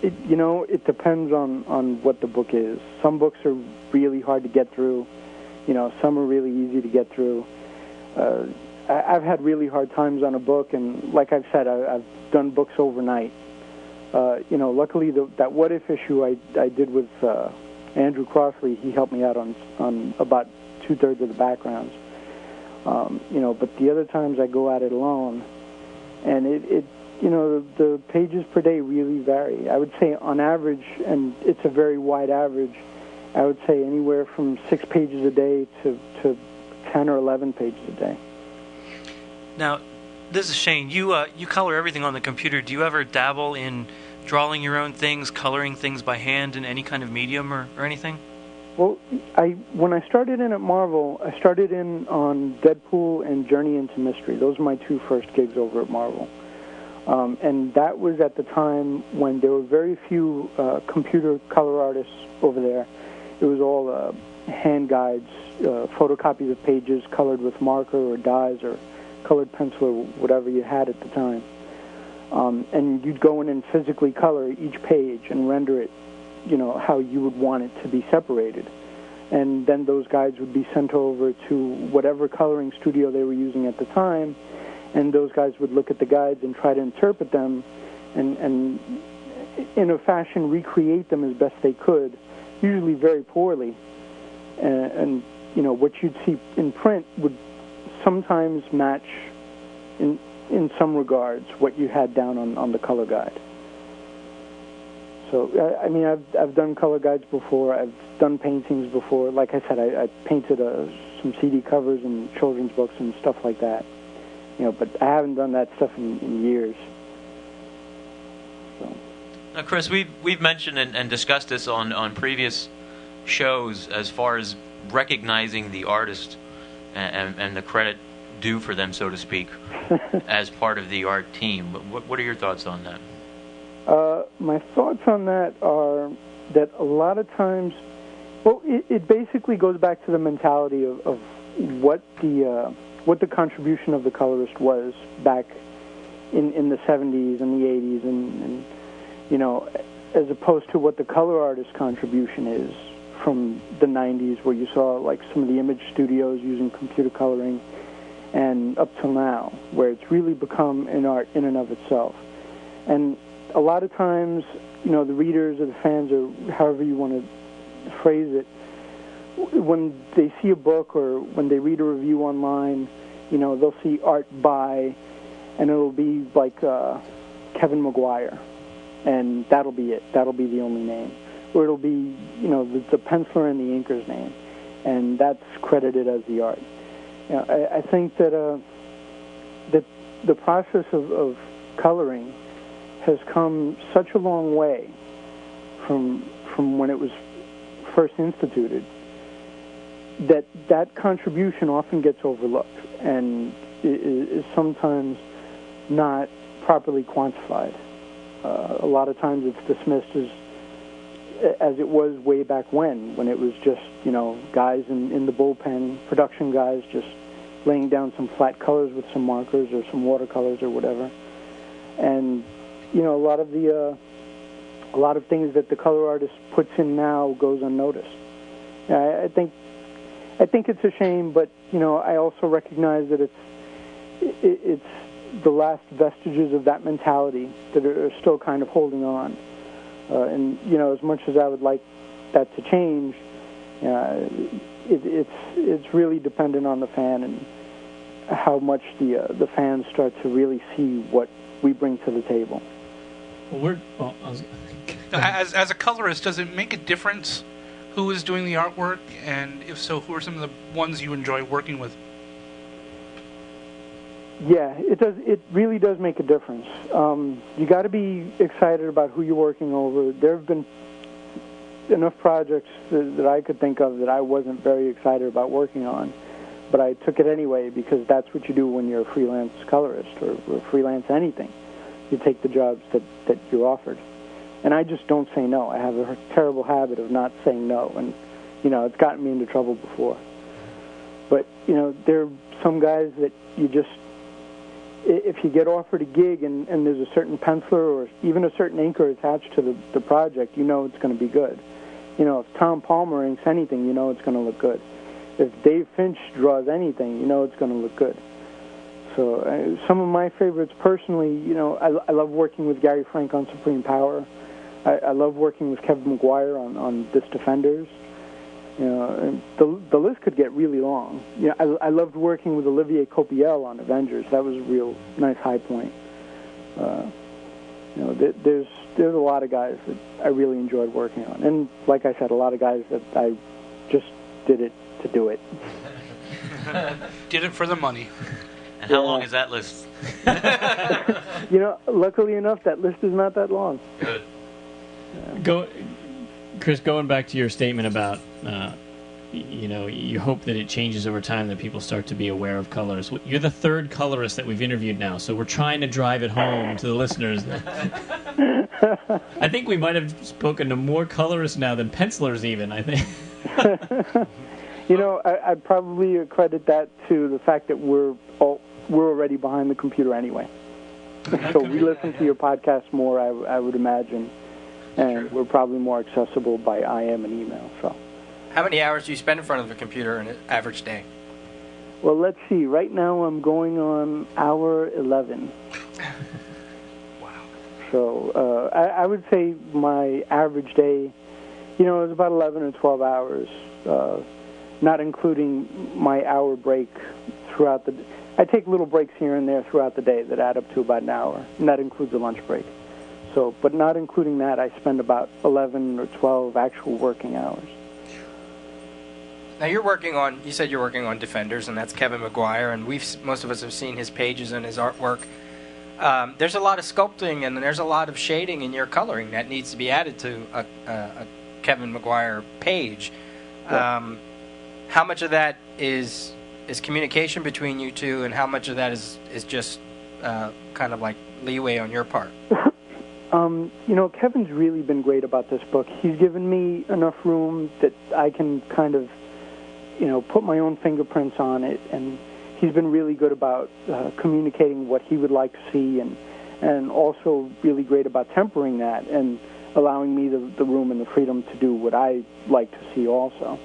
It depends on what the book is. Some books are really hard to get through. Some are really easy to get through. I've had really hard times on a book, and like I've said, I've done books overnight. Luckily, that What If issue I did with Andrew Crossley, he helped me out on about 2/3 of the backgrounds. But the other times I go at it alone, and the pages per day really vary. I would say on average, and it's a very wide average, I would say anywhere from 6 pages a day to 10 or 11 pages a day. Now, this is Shane. You color everything on the computer. Do you ever dabble in drawing your own things, coloring things by hand in any kind of medium or anything? Well, when I started in at Marvel, I started in on Deadpool and Journey into Mystery. Those were my two first gigs over at Marvel. And that was at the time when there were very few computer color artists over there. It was all hand guides, photocopies of pages colored with marker or dyes or colored pencil or whatever you had at the time. And you'd go in and physically color each page and render it, how you would want it to be separated. And then those guides would be sent over to whatever coloring studio they were using at the time, and those guys would look at the guides and try to interpret them and in a fashion recreate them as best they could, usually very poorly. And what you'd see in print would sometimes match in some regards what you had down on the color guide. So, I've done color guides before. I've done paintings before. Like I said, I painted some CD covers and children's books and stuff like that. But I haven't done that stuff in years. So. Now, Chris, we've mentioned and discussed this on previous shows as far as recognizing the artist and the credit due for them, so to speak, as part of the art team. What are your thoughts on that? My thoughts on that are that a lot of times, it basically goes back to the mentality of what the contribution of the colorist was back in the 70s and the 80s, and as opposed to what the color artist's contribution is from the 90s, where you saw like some of the image studios using computer coloring, and up till now, where it's really become an art in and of itself. And a lot of times, the readers or the fans, or however you want to phrase it, when they see a book or when they read a review online, they'll see art by, and it'll be like Kevin Maguire, and that'll be it. That'll be the only name. Or it'll be, the penciler and the inker's name, and that's credited as the art. I think that the process of coloring has come such a long way from when it was first instituted that contribution often gets overlooked and is sometimes not properly quantified. A lot of times it's dismissed as it was way back when it was just, guys in the bullpen, production guys just laying down some flat colors with some markers or some watercolors or whatever. And, a lot of things that the color artist puts in now goes unnoticed. I think it's a shame, but, I also recognize that it's the last vestiges of that mentality that are still kind of holding on. And as much as I would like that to change, it's really dependent on the fan and how much the fans start to really see what we bring to the table. As a colorist, does it make a difference who is doing the artwork, and if so, who are some of the ones you enjoy working with? Yeah, it does. It really does make a difference. You got to be excited about who you're working over. There have been enough projects that I could think of that I wasn't very excited about working on, but I took it anyway because that's what you do when you're a freelance colorist or freelance anything. You take the jobs that you're offered. And I just don't say no. I have a terrible habit of not saying no, and it's gotten me into trouble before. But there are some guys that you just, if you get offered a gig and there's a certain penciler or even a certain inker attached to the project, it's going to be good. If Tom Palmer inks anything, it's going to look good. If Dave Finch draws anything, it's going to look good. So some of my favorites personally, I love working with Gary Frank on Supreme Power. I love working with Kevin Maguire on This Defenders. The list could get really long. I loved working with Olivier Copiel on Avengers. That was a real nice high point. There's a lot of guys that I really enjoyed working on, and like I said, a lot of guys that I just did it to do it. Did it for the money. And how long is that list? Luckily enough, that list is not that long. Good. Chris, going back to your statement about, you hope that it changes over time, that people start to be aware of colors. You're the third colorist that we've interviewed now, so we're trying to drive it home to the listeners. I think we might have spoken to more colorists now than pencilers even, I think. I'd probably credit that to the fact that we're already behind the computer anyway. So we listen to your podcast more, I would imagine, and we're probably more accessible by IM and email. So, how many hours do you spend in front of a computer in an average day? Well, let's see. Right now, I'm going on hour 11. Wow. So I would say my average day, is about 11 or 12 hours, not including my hour break throughout the day. I take little breaks here and there throughout the day that add up to about an hour, and that includes a lunch break. So, but not including that, I spend about 11 or 12 actual working hours. Now you said you're working on Defenders, and that's Kevin Maguire, and most of us have seen his pages and his artwork. There's a lot of sculpting and there's a lot of shading in your coloring that needs to be added to a Kevin Maguire page. Yeah. How much of that is communication between you two, and how much of that is just kind of like leeway on your part? Kevin's really been great about this book. He's given me enough room that I can kind of, put my own fingerprints on it, and he's been really good about communicating what he would like to see, and also really great about tempering that and allowing me the room and the freedom to do what I like to see also.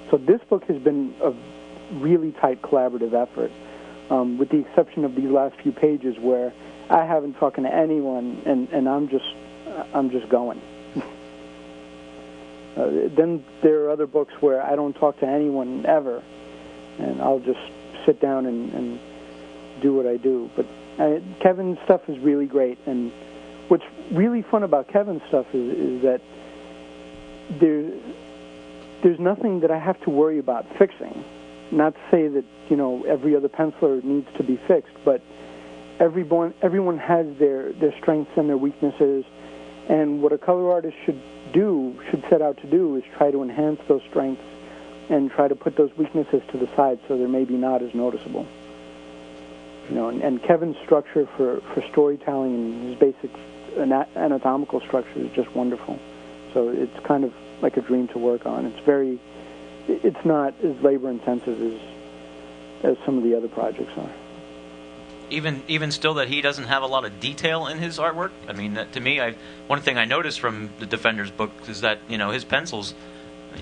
So this book has been a really tight collaborative effort, with the exception of these last few pages where I haven't talked to anyone, and I'm just going. Then there are other books where I don't talk to anyone ever, and I'll just sit down and do what I do. But Kevin's stuff is really great, and what's really fun about Kevin's stuff is that there's nothing that I have to worry about fixing. Not to say that every other penciler needs to be fixed, but everyone has their strengths and their weaknesses, and what a color artist should set out to do is try to enhance those strengths and try to put those weaknesses to the side so they're maybe not as noticeable. And Kevin's structure for storytelling and his basic anatomical structure is just wonderful. So it's kind of like a dream to work on. It's not as labor intensive as some of the other projects are. Even still, that he doesn't have a lot of detail in his artwork. I mean, to me, one thing I noticed from the Defenders book is that his pencils,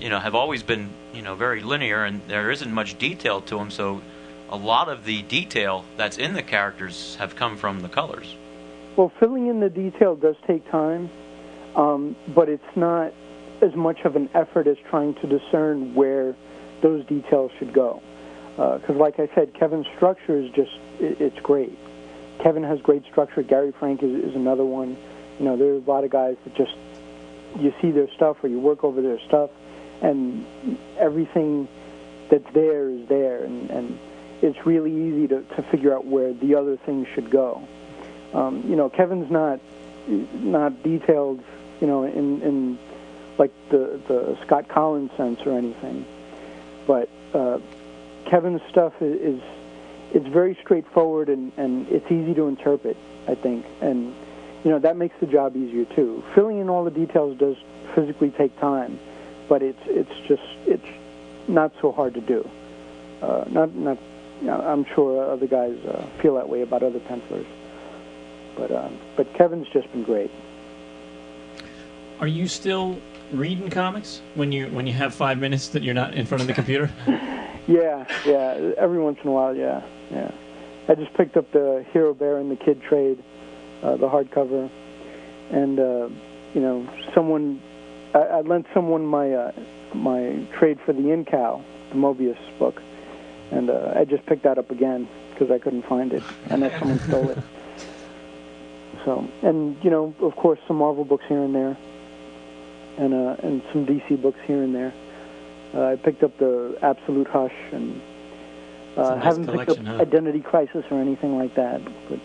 have always been very linear, and there isn't much detail to them. So, a lot of the detail that's in the characters have come from the colors. Well, filling in the detail does take time, but it's not as much of an effort as trying to discern where those details should go. Because, like I said, Kevin's structure is it's great. Kevin has great structure. Gary Frank is another one. There's a lot of guys that just, you see their stuff or you work over their stuff, and everything that's there is there, and it's really easy to figure out where the other things should go. Kevin's not detailed, in like the Scott Collins sense or anything, but Kevin's stuff it's very straightforward and it's easy to interpret, I think, and that makes the job easier too. Filling in all the details does physically take time, but it's not so hard to do. I'm sure other guys feel that way about other pencilers, but Kevin's just been great. Are you still reading comics when you have 5 minutes that you're not in front of the computer? Yeah. Every once in a while, yeah. I just picked up the Hero Bear and the Kid trade, the hardcover, and I lent someone my trade for the Incal, the Mobius book, and I just picked that up again because I couldn't find it, and that someone stole it. So, and of course, some Marvel books here and there, and some DC books here and there. I picked up the Absolute Hush, and nice Haven't picked up collection, huh? Identity Crisis or anything like that, but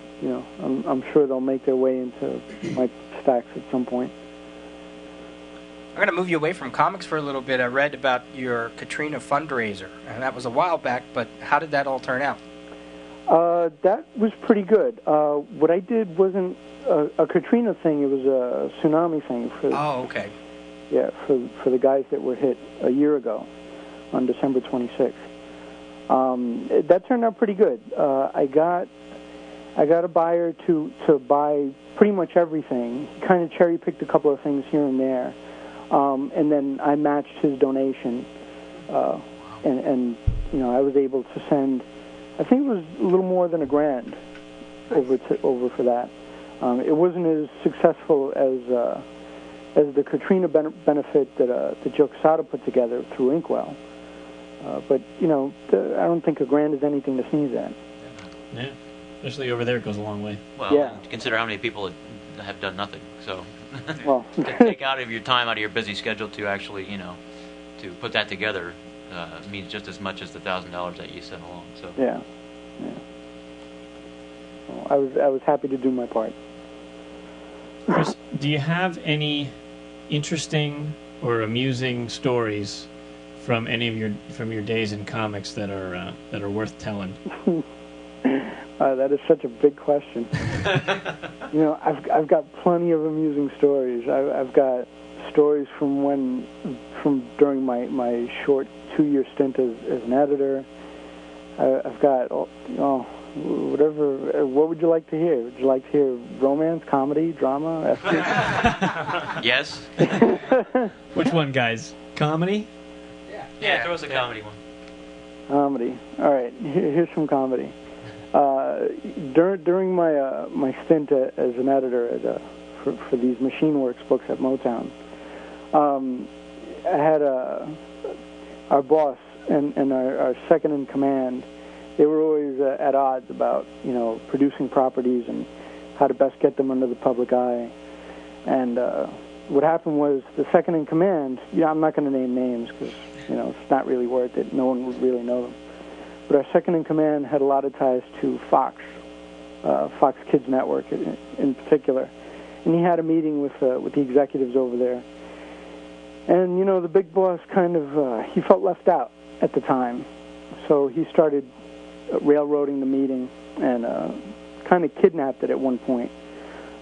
I'm sure they'll make their way into my stacks at some point. I'm going to move you away from comics for a little bit. I read about your Katrina fundraiser, and that was a while back, but how did that all turn out? That was pretty good. What I did wasn't a Katrina thing, it was a tsunami thing. Oh, okay. Yeah, for the guys that were hit a year ago on December 26th. That turned out pretty good. I got a buyer to buy pretty much everything. Kind of cherry-picked a couple of things here and there. And then I matched his donation. And I was able to send, I think it was a little more than $1,000 over for that. It wasn't as successful as the Katrina benefit that Joe Quesada put together through Inkwell. But, I don't think $1,000 is anything to sneeze at. Yeah, especially over there, it goes a long way. Well, yeah. Consider how many people have done nothing. So, well, to take out of your time, out of your busy schedule to actually, to put that together means just as much as the $1,000 that you sent along. So. Yeah. Well, I was happy to do my part. Chris, do you have any interesting or amusing stories from any of your days in comics that are worth telling? That is such a big question. I've got plenty of amusing stories. I've got stories from during my short 2-year stint as an editor. I've got whatever. What would you like to hear? Would you like to hear romance, comedy, drama? Yes. Which one, guys? Comedy? Yeah, throw us a comedy one. Comedy. All right. Here's some comedy. During my stint as an editor for these Machine Works books at Motown, I had our boss and our second in command. They were always at odds about producing properties and how to best get them under the public eye. And what happened was the second in command. I'm not going to name names because it's not really worth it. No one would really know them. But our second in command had a lot of ties to Fox Kids Network in particular. And he had a meeting with the executives over there. And, the big boss kind of, he felt left out at the time. So he started railroading the meeting and kind of kidnapped it at one point.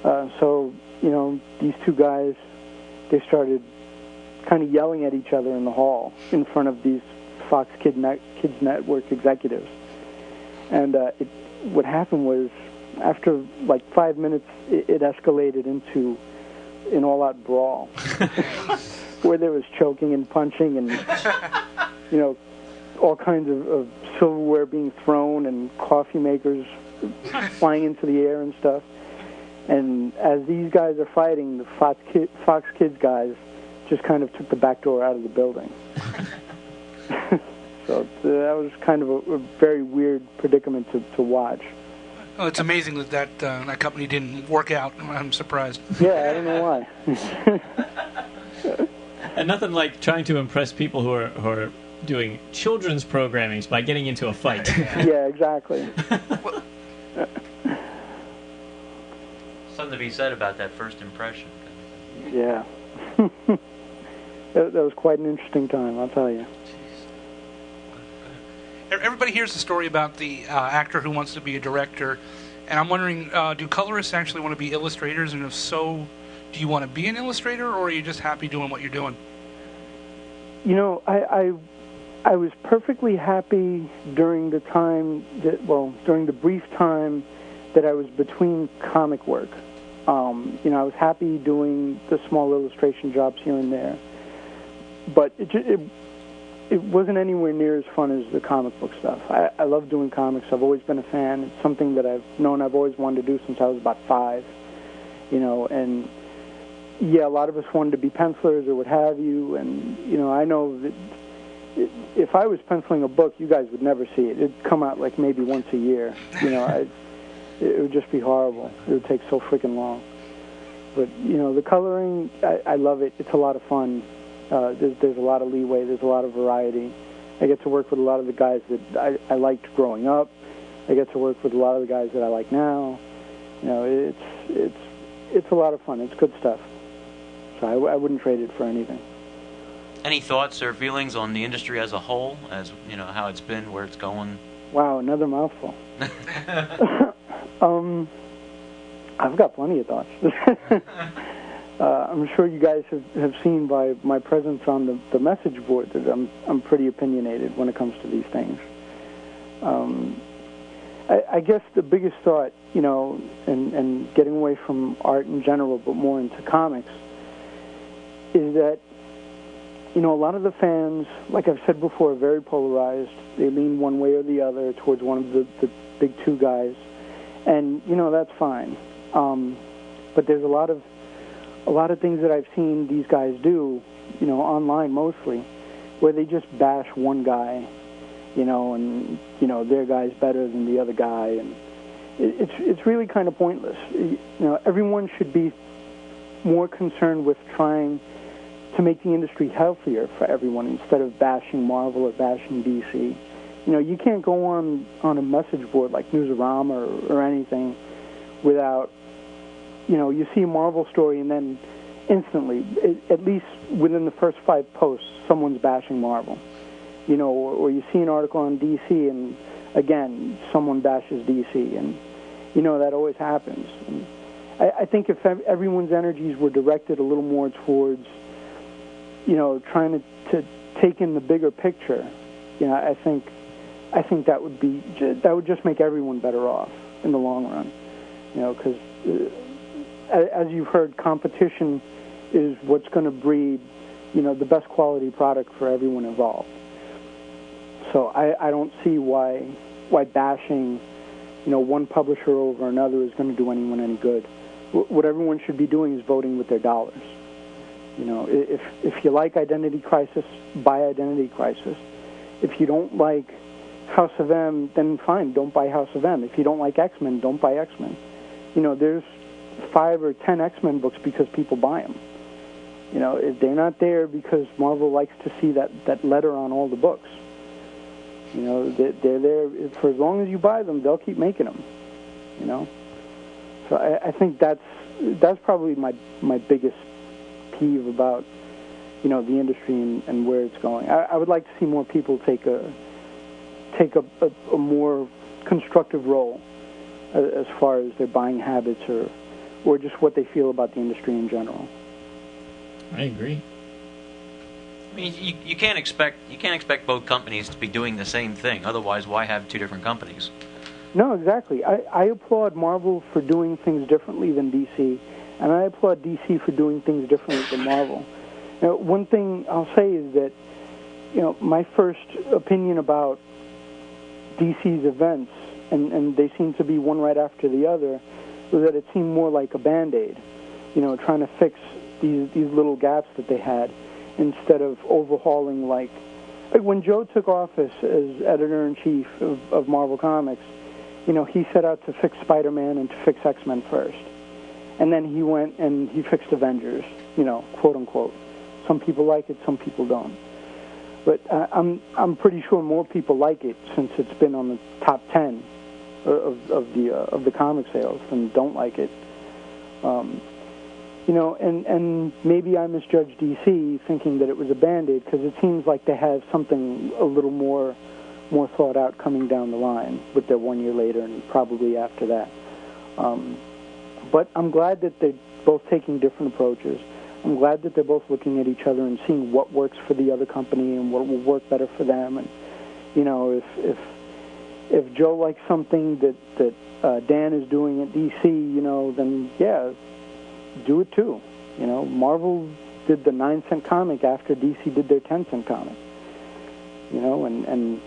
So, these two guys, they started kind of yelling at each other in the hall in front of these Fox Kids Network executives. And what happened was, after like 5 minutes, it escalated into an all-out brawl, where there was choking and punching and, all kinds of silverware being thrown and coffee makers flying into the air and stuff. And as these guys are fighting, the Fox Kids guys just kind of took the back door out of the building. So that was kind of a very weird predicament to watch. Oh, it's amazing that company didn't work out. I'm surprised. Yeah, I don't know why. And nothing like trying to impress people who are doing children's programming by getting into a fight. Yeah, exactly. Something to be said about that first impression. Yeah. That was quite an interesting time, I'll tell you. Everybody hears the story about the actor who wants to be a director, and I'm wondering, do colorists actually want to be illustrators, and if so, do you want to be an illustrator, or are you just happy doing what you're doing? I was perfectly happy during the time during the brief time that I was between comic work. I was happy doing the small illustration jobs here and there, but it wasn't anywhere near as fun as the comic book stuff. I love doing comics. I've always been a fan. It's something that I've always wanted to do since I was about 5, and yeah, a lot of us wanted to be pencilers or what have you, and, I know that if I was penciling a book, you guys would never see it. It'd come out like maybe once a year. It would just be horrible. It would take so freaking long. But, the coloring, I love it. It's a lot of fun. There's a lot of leeway. There's a lot of variety. I get to work with a lot of the guys that I liked growing up. I get to work with a lot of the guys that I like now. You know, it's a lot of fun. It's good stuff. So I wouldn't trade it for anything. Any thoughts or feelings on the industry as a whole, as you know, how it's been, where it's going? Wow, another mouthful. I've got plenty of thoughts. I'm sure you guys have seen by my presence on the message board that I'm pretty opinionated when it comes to these things. I guess the biggest thought, you know, and getting away from art in general, but more into comics, is that, you know, a lot of the fans, like I've said before, are very polarized. They lean one way or the other towards one of the big two guys, and you know that's fine. But there's a lot of things that I've seen these guys do, you know, online mostly, where they just bash one guy, you know, and you know their guy's better than the other guy, and it's really kind of pointless. You know, everyone should be more concerned with trying to make the industry healthier for everyone instead of bashing Marvel or bashing DC. You know, you can't go on a message board like Newsarama or anything without, you know, you see a Marvel story and then instantly, at least within the first 5 posts, someone's bashing Marvel. You know, or you see an article on DC and, again, someone bashes DC. And, you know, that always happens. And I think if everyone's energies were directed a little more towards, you know, trying to take in the bigger picture, you know, I think that would just make everyone better off in the long run. You know, because as you've heard, competition is what's going to breed, you know, the best quality product for everyone involved. So I don't see why bashing, you know, one publisher over another is going to do anyone any good. What everyone should be doing is voting with their dollars. You know, if you like Identity Crisis, buy Identity Crisis. If you don't like House of M, then fine, don't buy House of M. If you don't like X-Men, don't buy X-Men. You know, there's 5 or 10 X-Men books because people buy them. You know, they're not there because Marvel likes to see that letter on all the books. You know, they're there for as long as you buy them, they'll keep making them. You know, so I think that's probably my biggest peeve about, you know, the industry and where it's going. I would like to see more people take a more constructive role as far as their buying habits or just what they feel about the industry in general. I agree. I mean, you can't expect both companies to be doing the same thing. Otherwise, why have 2 different companies? No, exactly. I applaud Marvel for doing things differently than DC, and I applaud DC for doing things differently than Marvel. Now, one thing I'll say is that, you know, my first opinion about DC's events, and they seem to be one right after the other, was that it seemed more like a Band-Aid, you know, trying to fix these little gaps that they had instead of overhauling like when Joe took office as editor-in-chief of Marvel Comics, you know, he set out to fix Spider-Man and to fix X-Men first. And then he went and he fixed Avengers, you know, quote-unquote. Some people like it, some people don't. But I'm pretty sure more people like it since it's been on the top 10 of the comic sales than don't like it. You know, and maybe I misjudged DC thinking that it was a Band-Aid because it seems like they have something a little more thought out coming down the line with their 1 year later and probably after that. But I'm glad that they're both taking different approaches. I'm glad that they're both looking at each other and seeing what works for the other company and what will work better for them. And, you know, if Joe likes something that Dan is doing at DC, you know, then, yeah, do it too. You know, Marvel did the 9-cent comic after DC did their 10-cent comic. You know, and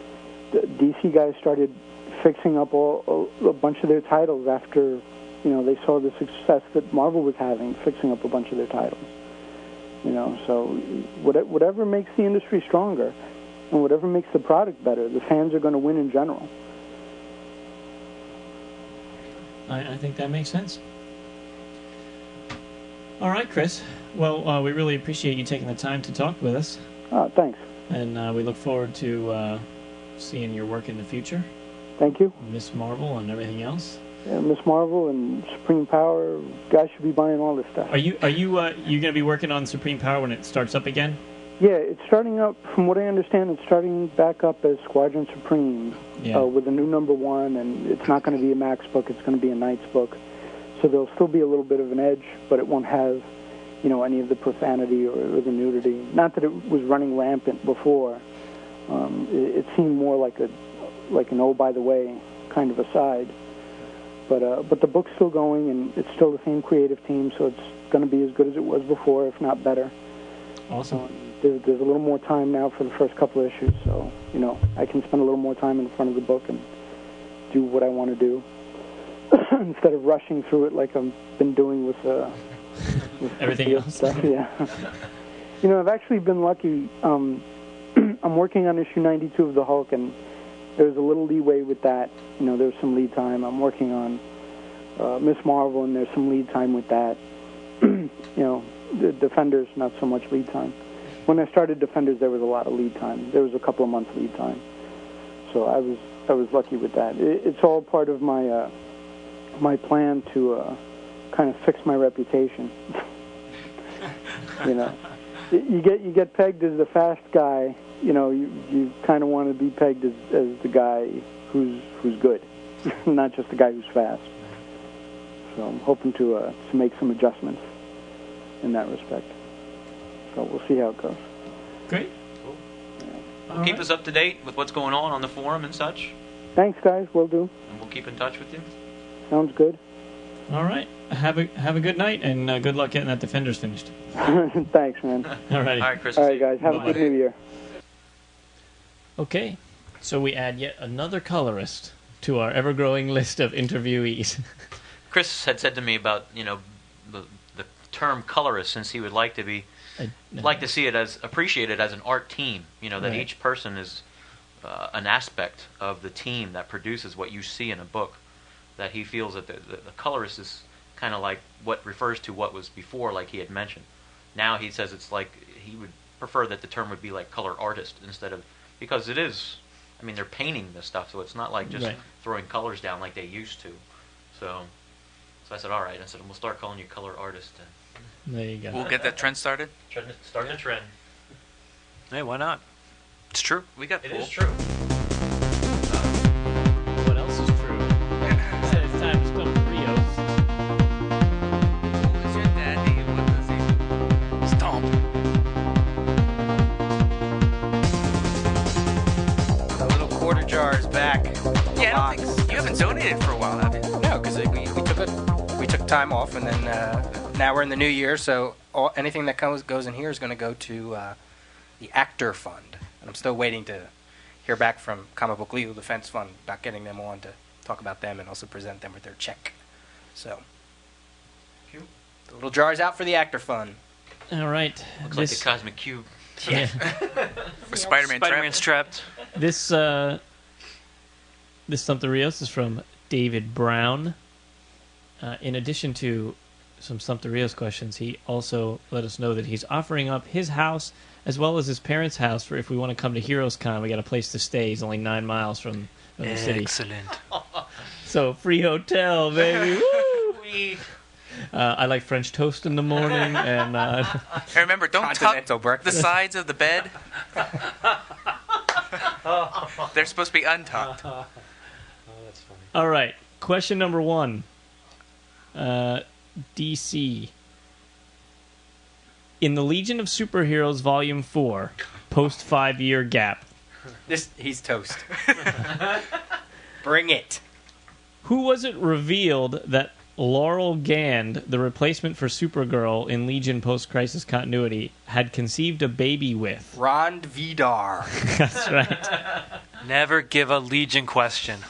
the DC guys started fixing up a bunch of their titles after, you know, they saw the success that Marvel was having, fixing up a bunch of their titles. You know, so whatever makes the industry stronger and whatever makes the product better, the fans are going to win in general. I think that makes sense. All right, Chris. Well, we really appreciate you taking the time to talk with us. Thanks. And we look forward to seeing your work in the future. Thank you. Miss Marvel and everything else. Yeah, Miss Marvel and Supreme Power. Guys should be buying all this stuff. Are you going to be working on Supreme Power when it starts up again? Yeah, it's starting up. From what I understand, it's starting back up as Squadron Supreme with a new #1, and it's not going to be a Max book. It's going to be a Knights book. So there'll still be a little bit of an edge, but it won't have, any of the profanity or the nudity. Not that it was running rampant before. It seemed more like an oh by the way kind of aside. But the book's still going, and it's still the same creative team, so it's going to be as good as it was before, if not better. Awesome. There's a little more time now for the first couple of issues, so I can spend a little more time in front of the book and do what I want to do instead of rushing through it like I've been doing with everything else stuff. Yeah. I've actually been lucky. I'm working on issue 92 of the Hulk, and there's a little leeway with that. There's some lead time. I'm working on Miss Marvel, and there's some lead time with that. The Defenders, not so much lead time. When I started Defenders, there was a lot of lead time. There was a couple of months lead time. So I was lucky with that. It's all part of my my plan to kind of fix my reputation. You get pegged as the fast guy. You kind of want to be pegged as the guy who's good, not just the guy who's fast. So I'm hoping to make some adjustments in that respect. So we'll see how it goes. Great. Well, keep us up to date with what's going on the forum and such. Thanks, guys. Will do. And we'll keep in touch with you. Sounds good. All right. Have a good night, and good luck getting that Defenders finished. Thanks, man. All right. All right, Chris. All right, guys. Have a good New Year. Okay. So we add yet another colorist to our ever-growing list of interviewees. Chris had said to me about the term colorist, since he would like to see it as appreciated as an art team. That Right. each person is an aspect of the team that produces what you see in a book. That he feels that the colorist is kind of like what refers to what was before, like he had mentioned. Now he says it's like he would prefer that the term would be like color artist instead of, because it is. I mean, they're painting this stuff, so it's not like just Right. throwing colors down like they used to. So I said, all right. I said, we'll start calling you color artist. And There you go. We'll get that trend started. start the trend. Hey, why not? It's true. We got It pool. is true. What else is true? He said it's time to stump the Rios. Who is your daddy? What does he do? Stomp. The little quarter jar is back. Yeah, I don't think you haven't donated for a while, have you? No, because we took time off, and then now we're in the new year, so anything that goes in here is going to go to the Actor Fund. And I'm still waiting to hear back from Comic Book Legal Defense Fund about getting them on to talk about them and also present them with their check. So, the little jar is out for the Actor Fund. All right. Looks like the Cosmic Cube. Yeah. With Spider-Man's trapped. This Stump the Rios is from David Brown. In addition to some Stump the Rios questions, he also let us know that he's offering up his house as well as his parents' house for if we want to come to Heroes Con. We got a place to stay. He's only 9 miles from the city. Excellent. So free hotel, baby. Woo! I like French toast in the morning, and Hey, remember, don't tuck Continental the breakfast. sides of the bed. They're supposed to be untucked. all right. Question number 1. DC. In the Legion of Superheroes Volume 4, post 5-year gap, He's toast. Bring it. who was it revealed that Laurel Gand, the replacement for Supergirl in Legion post-crisis continuity, had conceived a baby with? Ron Vidar. That's right. Never give a Legion question.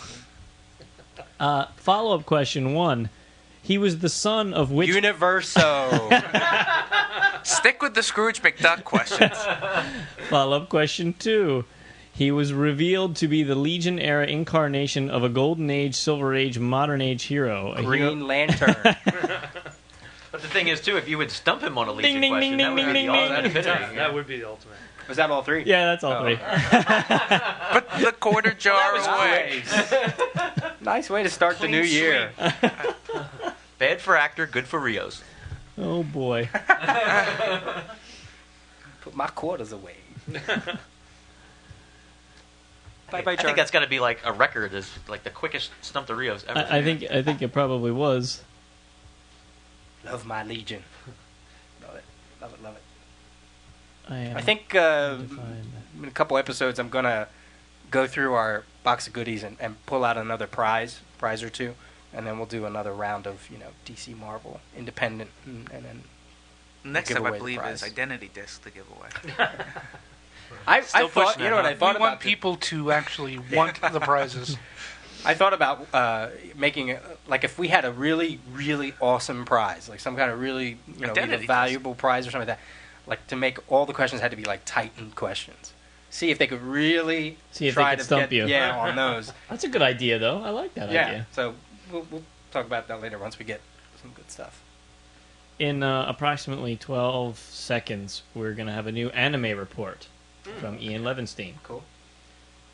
Follow-up question 1. He was the son of which... Universo. Stick with the Scrooge McDuck questions. Follow-up question 2. He was revealed to be the Legion-era incarnation of a Golden Age, Silver Age, Modern Age hero. Green Lantern. But the thing is, too, if you would stump him on a Legion Ding, ding, question, ding, that would ding, be ding, the ding, ultimate ding. epitome. That would be the ultimate. Was that all three? Yeah, that's all three. Put the quarter jar away. Nice way to start the new year. Bad for actor, good for Rios. Oh, boy. Put my quarters away. I think that's got to be like a record, as like the quickest stump the Rios ever. I think it probably was. Love my Legion. Love it. Love it. Love it. I think in a couple episodes I'm going to go through our box of goodies and pull out another prize or two, and then we'll do another round of, DC Marvel independent, and then Next give up, away I the believe, prize. is Identity Disc to give away. I Still thought, pushing it, what huh? I thought We about want people to actually want the prizes. I thought about making it, like, if we had a really, really awesome prize, like some kind of really, Identity either test. valuable prize or something like that, like to make all the questions had to be like Titan questions. See if they could really See if they try could to stump get, you. yeah, on those. That's a good idea, though. I like that Yeah. idea. So we'll talk about that later once we get some good stuff. In approximately 12 seconds, we're going to have a new anime report from Ian Levinstein. Cool.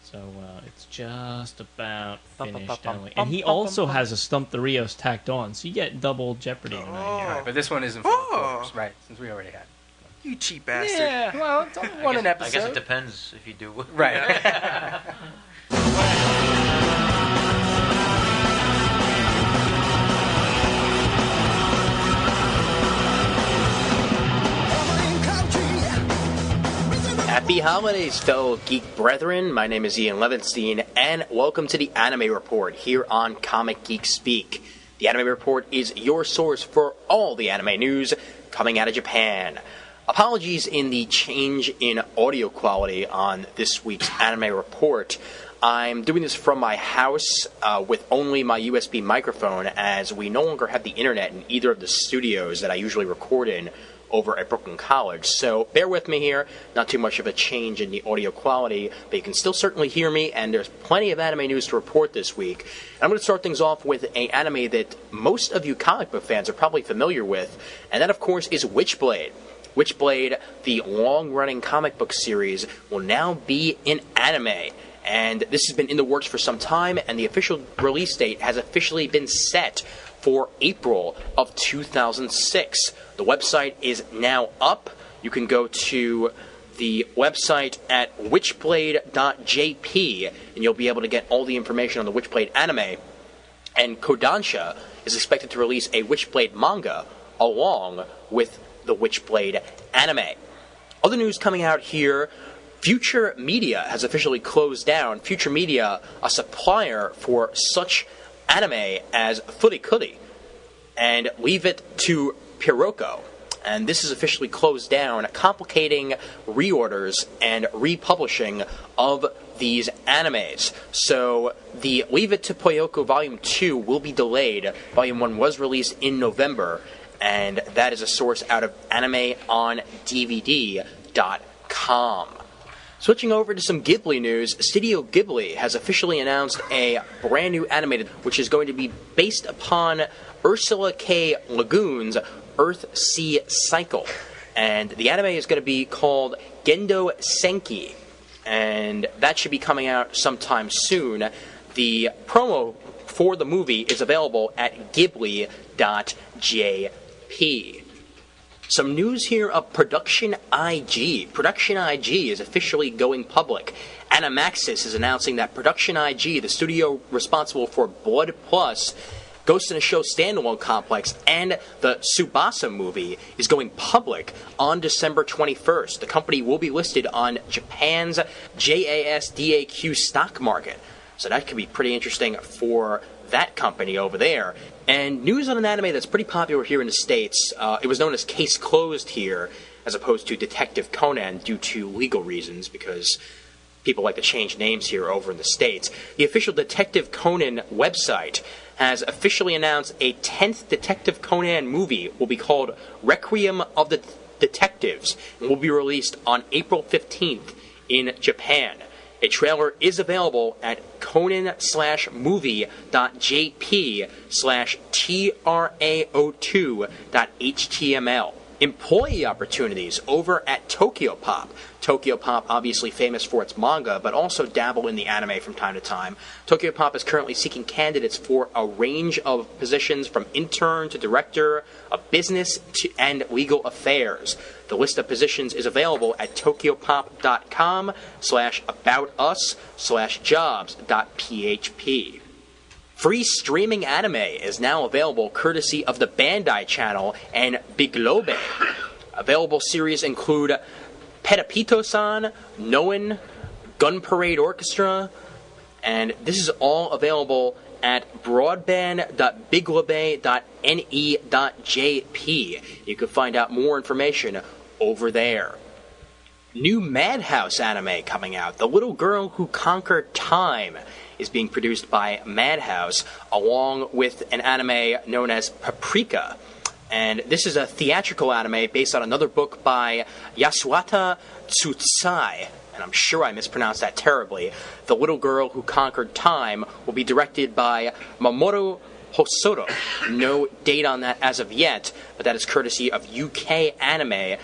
So it's just about Bum, bum, finished. bum, bum, And he bum, bum, also bum. has a Stump the Rios tacked on, so you get double Jeopardy tonight. Right, but this one isn't for the quarters, right? Since we already had. You cheap bastard. Yeah. Well, it's only one an I episode. guess it depends if you do. Right. Happy holidays, fellow geek brethren. My name is Ian Levinstein, and welcome to the Anime Report here on Comic Geek Speak. The Anime Report is your source for all the anime news coming out of Japan. Apologies in the change in audio quality on this week's Anime Report. I'm doing this from my house with only my USB microphone, as we no longer have the internet in either of the studios that I usually record in over at Brooklyn College. So bear with me here, not too much of a change in the audio quality, but you can still certainly hear me, and there's plenty of anime news to report this week. And I'm going to start things off with an anime that most of you comic book fans are probably familiar with, and that, of course, is Witchblade. Witchblade, the long-running comic book series, will now be in anime. And this has been in the works for some time, and the official release date has officially been set for April of 2006. The website is now up. You can go to the website at witchblade.jp, and you'll be able to get all the information on the Witchblade anime. And Kodansha is expected to release a Witchblade manga along with the Witchblade anime. Other news coming out here: Future Media has officially closed down. Future Media, a supplier for such anime as Furikuri and Leave It to Piroko. And this is officially closed down, complicating reorders and republishing of these animes. So the Leave It to Piroko Volume 2 will be delayed. Volume 1 was released in November, and that is a source out of AnimeOnDVD.com. Switching over to some Ghibli news, Studio Ghibli has officially announced a brand new animated, which is going to be based upon Ursula K. Le Guin's Earth-Sea Cycle. And the anime is going to be called Gendo Senki, and that should be coming out sometime soon. The promo for the movie is available at ghibli.jp. Some news here of Production IG. Production IG is officially going public. Animaxis is announcing that Production IG, the studio responsible for Blood Plus, Ghost in a Show standalone complex, and the Tsubasa movie, is going public on December 21st. The company will be listed on Japan's JASDAQ stock market. So that could be pretty interesting for that company over there. And news on an anime that's pretty popular here in the States. It was known as Case Closed here, as opposed to Detective Conan, due to legal reasons, because people like to change names here over in the States. The official Detective Conan website has officially announced a 10th Detective Conan movie will be called Requiem of the Detectives, and will be released on April 15th in Japan. A trailer is available at conan/movie.jp/trao2.html. Employee opportunities over at Tokyo Pop. Tokyo Pop, obviously famous for its manga, but also dabble in the anime from time to time. Tokyo Pop is currently seeking candidates for a range of positions from intern to director of business and legal affairs. The list of positions is available at tokyopop.com/aboutus/jobs.php. Free streaming anime is now available courtesy of the Bandai Channel and Biglobe. Available series include Pedapito-san, Noen, Gun Parade Orchestra, and this is all available at broadband.biglobe.ne.jp. You can find out more information over there. New Madhouse anime coming out. The Little Girl Who Conquered Time is being produced by Madhouse, along with an anime known as Paprika. And this is a theatrical anime based on another book by Yasuata Tsutsai, and I'm sure I mispronounced that terribly. The Little Girl Who Conquered Time will be directed by Mamoru Hosoda. No date on that as of yet, but that is courtesy of ukanime.com,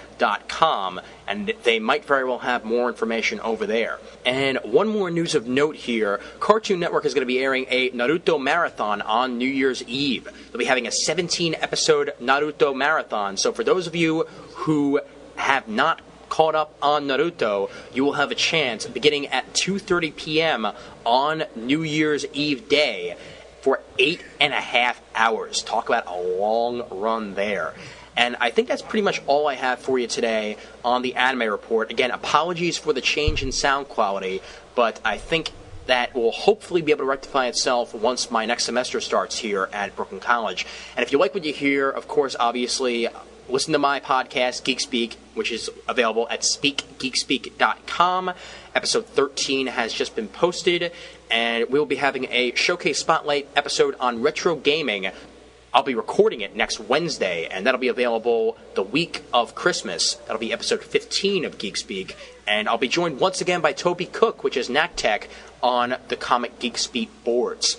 and they might very well have more information over there. And one more news of note here, Cartoon Network is going to be airing a Naruto marathon on New Year's Eve. They'll be having a 17-episode Naruto marathon, so for those of you who have not caught up on Naruto, you will have a chance beginning at 2:30 p.m. on New Year's Eve day for 8.5 hours. Talk about a long run there. And I think that's pretty much all I have for you today on the Anime Report. Again, apologies for the change in sound quality, but I think that will hopefully be able to rectify itself once my next semester starts here at Brooklyn College. And if you like what you hear, of course, obviously, listen to my podcast, Geek Speak, which is available at speakgeekspeak.com. Episode 13 has just been posted, and we'll be having a Showcase Spotlight episode on retro gaming. I'll be recording it next Wednesday, and that'll be available the week of Christmas. That'll be episode 15 of Geek Speak. And I'll be joined once again by Toby Cook, which is Knack Tech, on the Comic Geek Speak boards.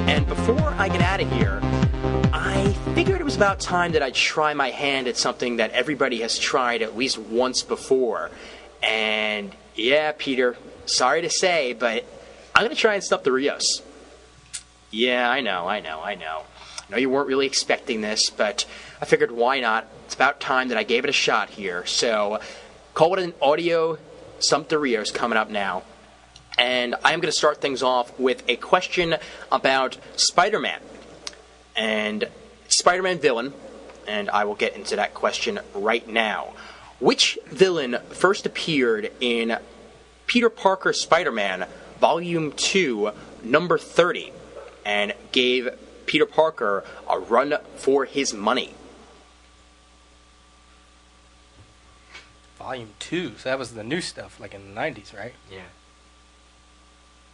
And before I get out of here, I figured it was about time that I'd try my hand at something that everybody has tried at least once before. And yeah, Peter, sorry to say, but I'm going to try and stuff the Rios. Yeah, I know. I know you weren't really expecting this, but I figured why not? It's about time that I gave it a shot here. So, call it an audio Stump the Rios coming up now. And I'm going to start things off with a question about Spider-Man. And Spider-Man villain, and I will get into that question right now. Which villain first appeared in Peter Parker Spider-Man Volume 2, number 30, and gave Peter Parker a run for his money? Volume 2, so that was the new stuff, like in the 90s, right? Yeah.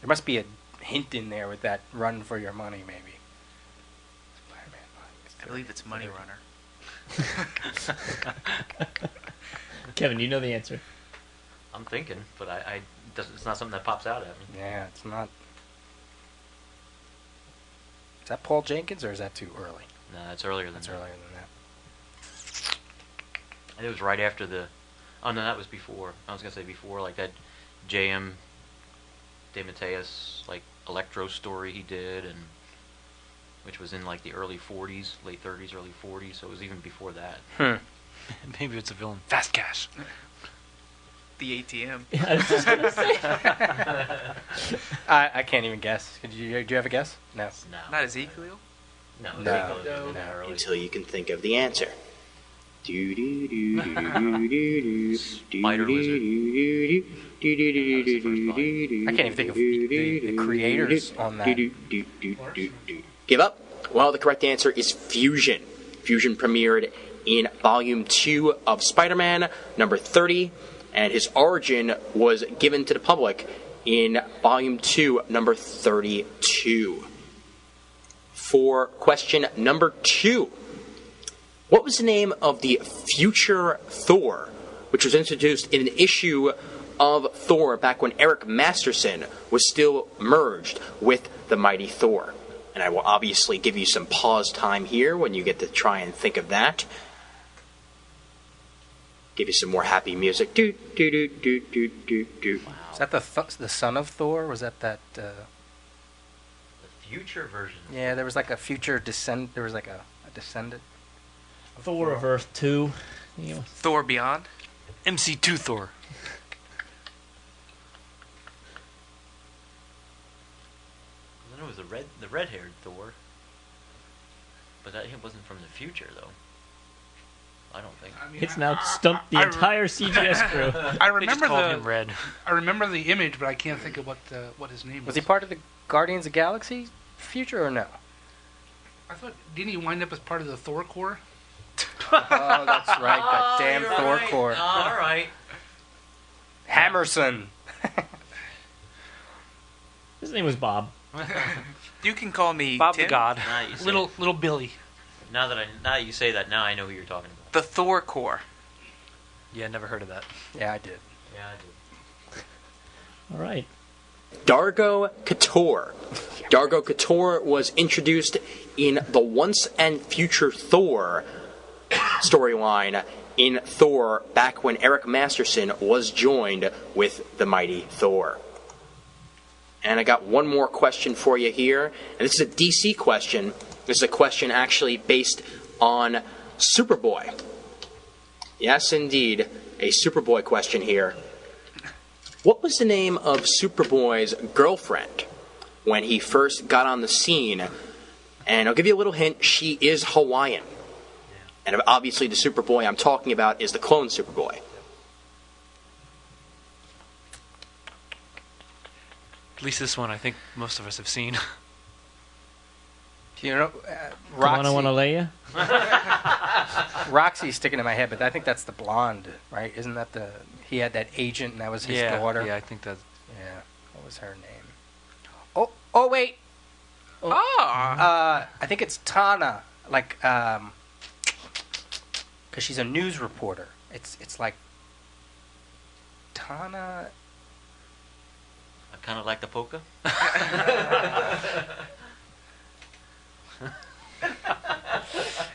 There must be a hint in there with that run for your money, maybe. Spider-Man. I believe it's Money Runner. Kevin, you know the answer. I'm thinking, but it's not something that pops out at me. Yeah, it's not. Is that Paul Jenkins, or is that too early? No, it's earlier than It's that. earlier than that. I think it was right after the... Oh, no, that was before. I was going to say before, like that J.M. DeMatteis, like, Electro story he did, and which was in, like, the early 40s, late 30s, early 40s, so it was even before that. Maybe it's a villain. Fast Cash. The ATM. I was just gonna say. I can't even guess. Do you have a guess? No. No. Not Ezekiel? No. No. Until you can think of the answer. Spider Lizard. I can't even think of the creators on that. Give up? Well, the correct answer is Fusion. Fusion premiered in Volume 2 of Spider-Man, number 30, and his origin was given to the public in Volume 2, number 32. For question number 2, What was the name of the future Thor, which was introduced in an issue of Thor back when Eric Masterson was still merged with the mighty Thor? And I will obviously give you some pause time here when you get to try and think of that. Give you some more happy music. Do do do do do do do. Wow. Is that the son of Thor? Was that The future version? Yeah, there was like a future descend. There was like a descendant. Thor of Earth 2. Thor Beyond? MC2 Thor. I know it was the red-haired Thor, but that wasn't from the future, though. I don't think. I mean, It's now stumped the entire CGS crew. I They just remember called him Red. I remember the image, but I can't think of what his name Was he part of the Guardians of the Galaxy future or no? I thought, didn't he wind up as part of the Thor Corps? Oh, that's right. That damn you're Thor right. Corps. All right. Hammerson. His name was Bob. You can call me Bob Tim. the God. Now that you say Little Billy. now that you say that, now I know who you're talking about. The Thor Corps. Yeah, never heard of that. Yeah, I did. Yeah, I do. All right. Dargo Couture. Dargo Couture was introduced in the Once and Future Thor storyline in Thor back when Eric Masterson was joined with the mighty Thor. And I got one more question for you here. And this is a DC question. This is a question actually based on Superboy. Yes, indeed. A Superboy question here. What was the name of Superboy's girlfriend when he first got on the scene? And I'll give you a little hint. She is Hawaiian. And obviously the Superboy I'm talking about is the clone Superboy. At least this one I think most of us have seen. You know, Come on, I want to lay you. Roxy's sticking in my head, but I think that's the blonde, right? Isn't that he had that agent and that was his daughter? Yeah, I think that's... Yeah. What was her name? Oh, wait. Oh. I think it's Tana, like, because she's a news reporter. It's like Tana. I kind of like the polka.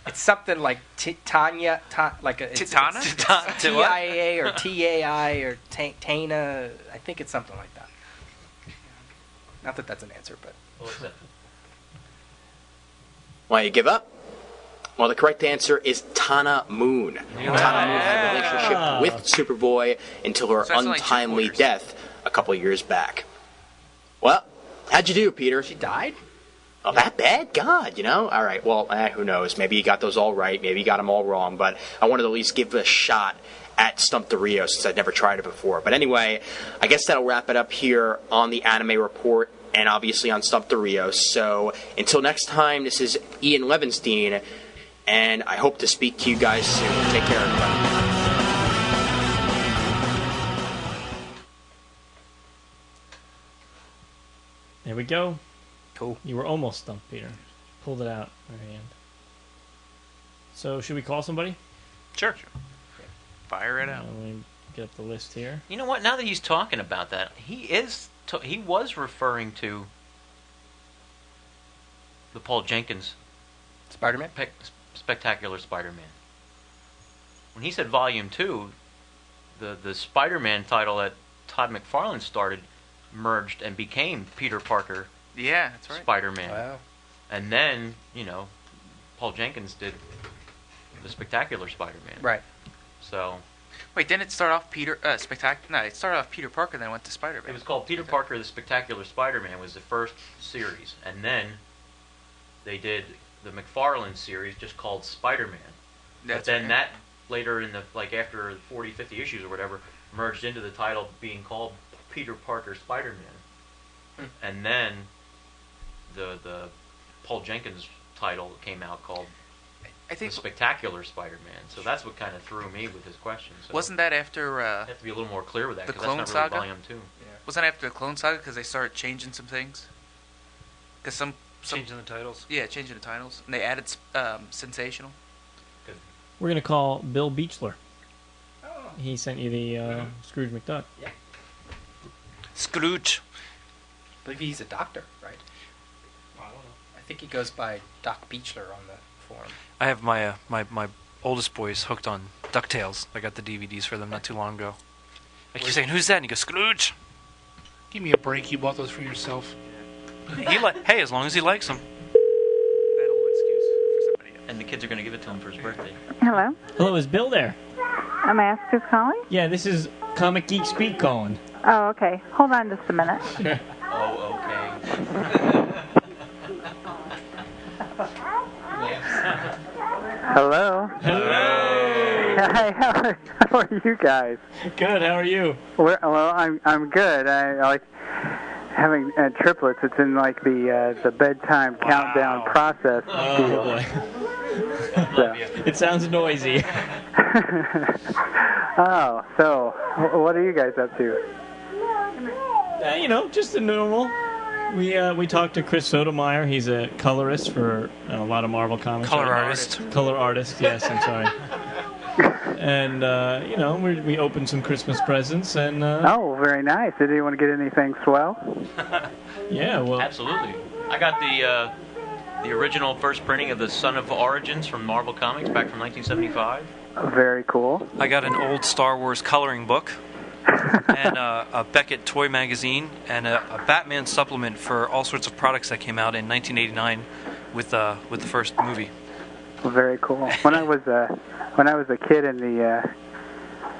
It's something like Tanya, like a Titana? TIA or TAI or Tana. I think it's something like that. Not that that's an answer, but. What was that? Why you give up? Well, the correct answer is Tana Moon. Tana Moon had a relationship with Superboy until her So that's like untimely two quarters. death a couple of years back. Well, how'd you do, Peter? She died? Oh, that bad? God, you know? All right, well, who knows? Maybe you got those all right. Maybe you got them all wrong. But I wanted to at least give it a shot at Stump the Rio since I'd never tried it before. But anyway, I guess that'll wrap it up here on the Anime Report and obviously on Stump the Rio. So until next time, this is Ian Levinstein, and I hope to speak to you guys soon. Take care, everybody. There we go. Cool. You were almost stumped, Peter. Pulled it out at the very end. So, should we call somebody? Sure. Fire it out. Let me get up the list here. You know what? Now that he's talking about that, he was referring to the Paul Jenkins Spider-Man? Spectacular Spider-Man. When he said Volume 2, the Spider-Man title that Todd McFarlane started merged and became Peter Parker Yeah, that's right. Spider-Man. Wow. And then, Paul Jenkins did the Spectacular Spider-Man. Right. So Wait, didn't it start off it started off Peter Parker, then it went to Spider-Man. it was called Peter Parker the Spectacular Spider-Man was the first series. And then they did the McFarlane series just called Spider-Man. But then right. that later in after 40, 50 issues or whatever, merged into the title being called Peter Parker Spider-Man. And then the Paul Jenkins title came out called I think the Spectacular Spider-Man. So that's what kind of threw me with his question. So wasn't that after you have to be a little more clear with that the because Clone that's not really Saga? Volume 2. wasn't that after the Clone Saga because they started changing some things? Because some Changing the titles. yeah, changing the titles, and they added Sensational. We're going to call Bill Beechler. He sent you the Scrooge McDuck. Yeah. Scrooge. I believe he's a doctor, right? I don't know. I think he goes by Doc Beechler on the form. I have my my oldest boys hooked on DuckTales. I got the DVDs for them not too long ago. I keep saying, "Who's that?" And he goes, "Scrooge." Give me a break. You bought those for yourself. Hey, as long as he likes them. And the kids are going to give it to him for his birthday. Hello? Hello, is Bill there? I'm asked who's calling? Yeah, this is Comic Geek Speak calling. Oh, okay. Hold on just a minute. Sure. Oh, okay. Hello? Hello. Hi, how are you guys? Good, how are you? Well, I'm good. I like having triplets. It's in like the bedtime countdown process. Oh, boy. So. It sounds noisy. Oh, so what are you guys up to? Just the normal. We talked to Chris Sotomayor. He's a colorist for a lot of Marvel comics. Color artist. Color artist, yes, I'm sorry. And, we opened some Christmas presents. And Oh, very nice. Did anyone get anything swell? Yeah, well... Absolutely. I got the original first printing of the Son of Origins from Marvel Comics back from 1975. Very cool. I got an old Star Wars coloring book. And a Beckett toy magazine and a Batman supplement for all sorts of products that came out in 1989 with the first movie. Very cool. When I was a kid in the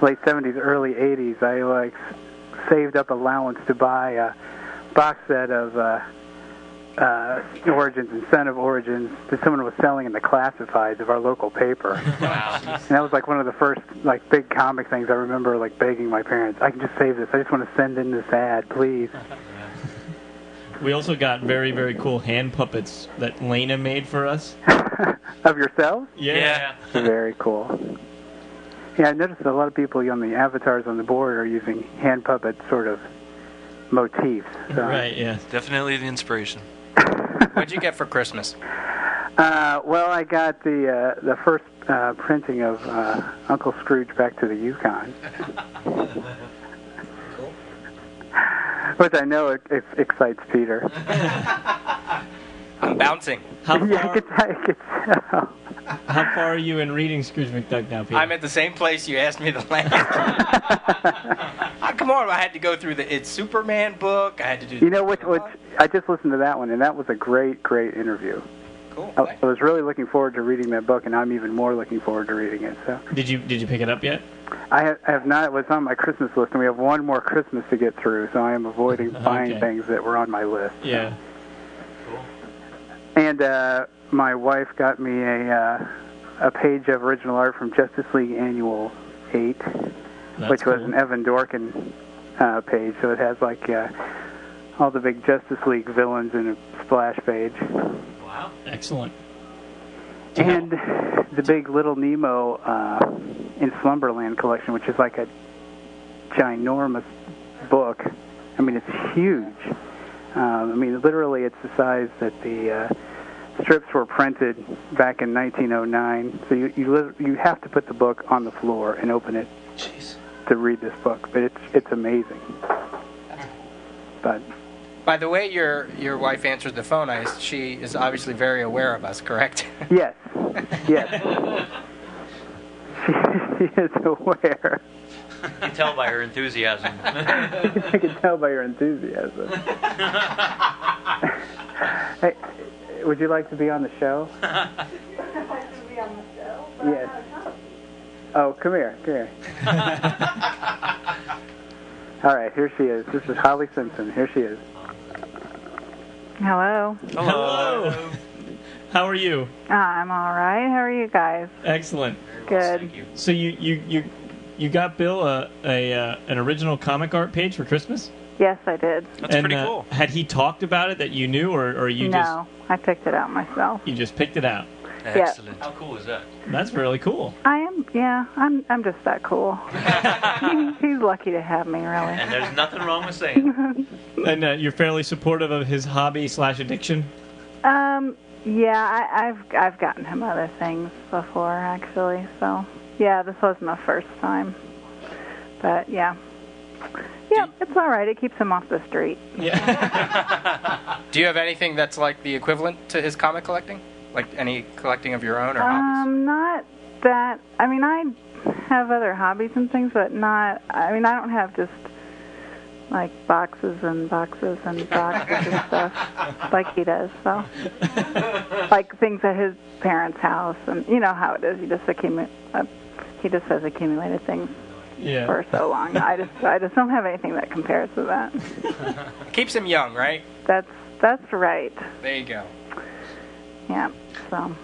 late 70s, early 80s, I saved up allowance to buy a box set of Origins and Son of Origins that someone was selling in the classifieds of our local paper. Wow. And that was one of the first big comic things I remember begging my parents, I can just save this. I just want to send in this ad, please. We also got very, very cool hand puppets that Lena made for us. Of yourselves? Yeah. Very cool. Yeah, I noticed a lot of people on the avatars on the board are using hand puppet sort of motifs. So. Right, yeah. Definitely the inspiration. What'd you get for Christmas? Well, I got the first printing of Uncle Scrooge Back to the Yukon. Cool. Which I know it excites Peter. I'm bouncing. How far, Yeah, I could tell. how far are you in reading Scrooge McDuck now, Peter? I'm at the same place you asked me the last time. Come on, I had to go through the It's Superman book. I had to do. You know which I just listened to that one, and that was a great interview. Cool. I was really looking forward to reading that book, and I'm even more looking forward to reading it. So. Did you pick it up yet? I have not. It was on my Christmas list, and we have one more Christmas to get through, so I am avoiding buying Okay. things that were on my list. So. Yeah. And my wife got me a page of original art from Justice League Annual 8, which was an Evan Dorkin page. So it has all the big Justice League villains in a splash page. Wow. Excellent. And the big Little Nemo in Slumberland collection, which is a ginormous book. I mean, it's huge. Literally it's the size that the strips were printed back in 1909. So you have to put the book on the floor and open it to read this book. But it's amazing. But by the way, your wife answered the phone. She is obviously very aware of us, correct? Yes. Yes. She is aware. You can tell by her enthusiasm. I can tell by your enthusiasm. Hey, would you like to be on the show? Yes. Oh, come here. All right, here she is. This is Holly Simpson. Here she is. Hello. Hello. How are you? I'm all right. How are you guys? Excellent. Good. So you got Bill an original comic art page for Christmas? Yes, I did. That's pretty cool. Had he talked about it that you knew, or you No, I picked it out myself. you just picked it out? Excellent. How cool is that? That's really cool. I am. Yeah, I'm just that cool. He's lucky to have me, really. And there's nothing wrong with saying it. And you're fairly supportive of his hobby / addiction? Yeah, I've gotten him other things before, actually. So, yeah, this wasn't the first time. But, yeah. Yeah, it's all right. It keeps him off the street. Yeah. Do you have anything that's like the equivalent to his comic collecting? Like any collecting of your own or hobbies? Not that. I mean, I have other hobbies and things, but not. I mean, I don't have just like boxes and boxes and boxes and stuff like he does. So, like things at his parents' house, and you know how it is. He just has accumulated things. Yeah. For so long. I just don't have anything that compares to that. It keeps him young, right? That's right. There you go. Yeah. So.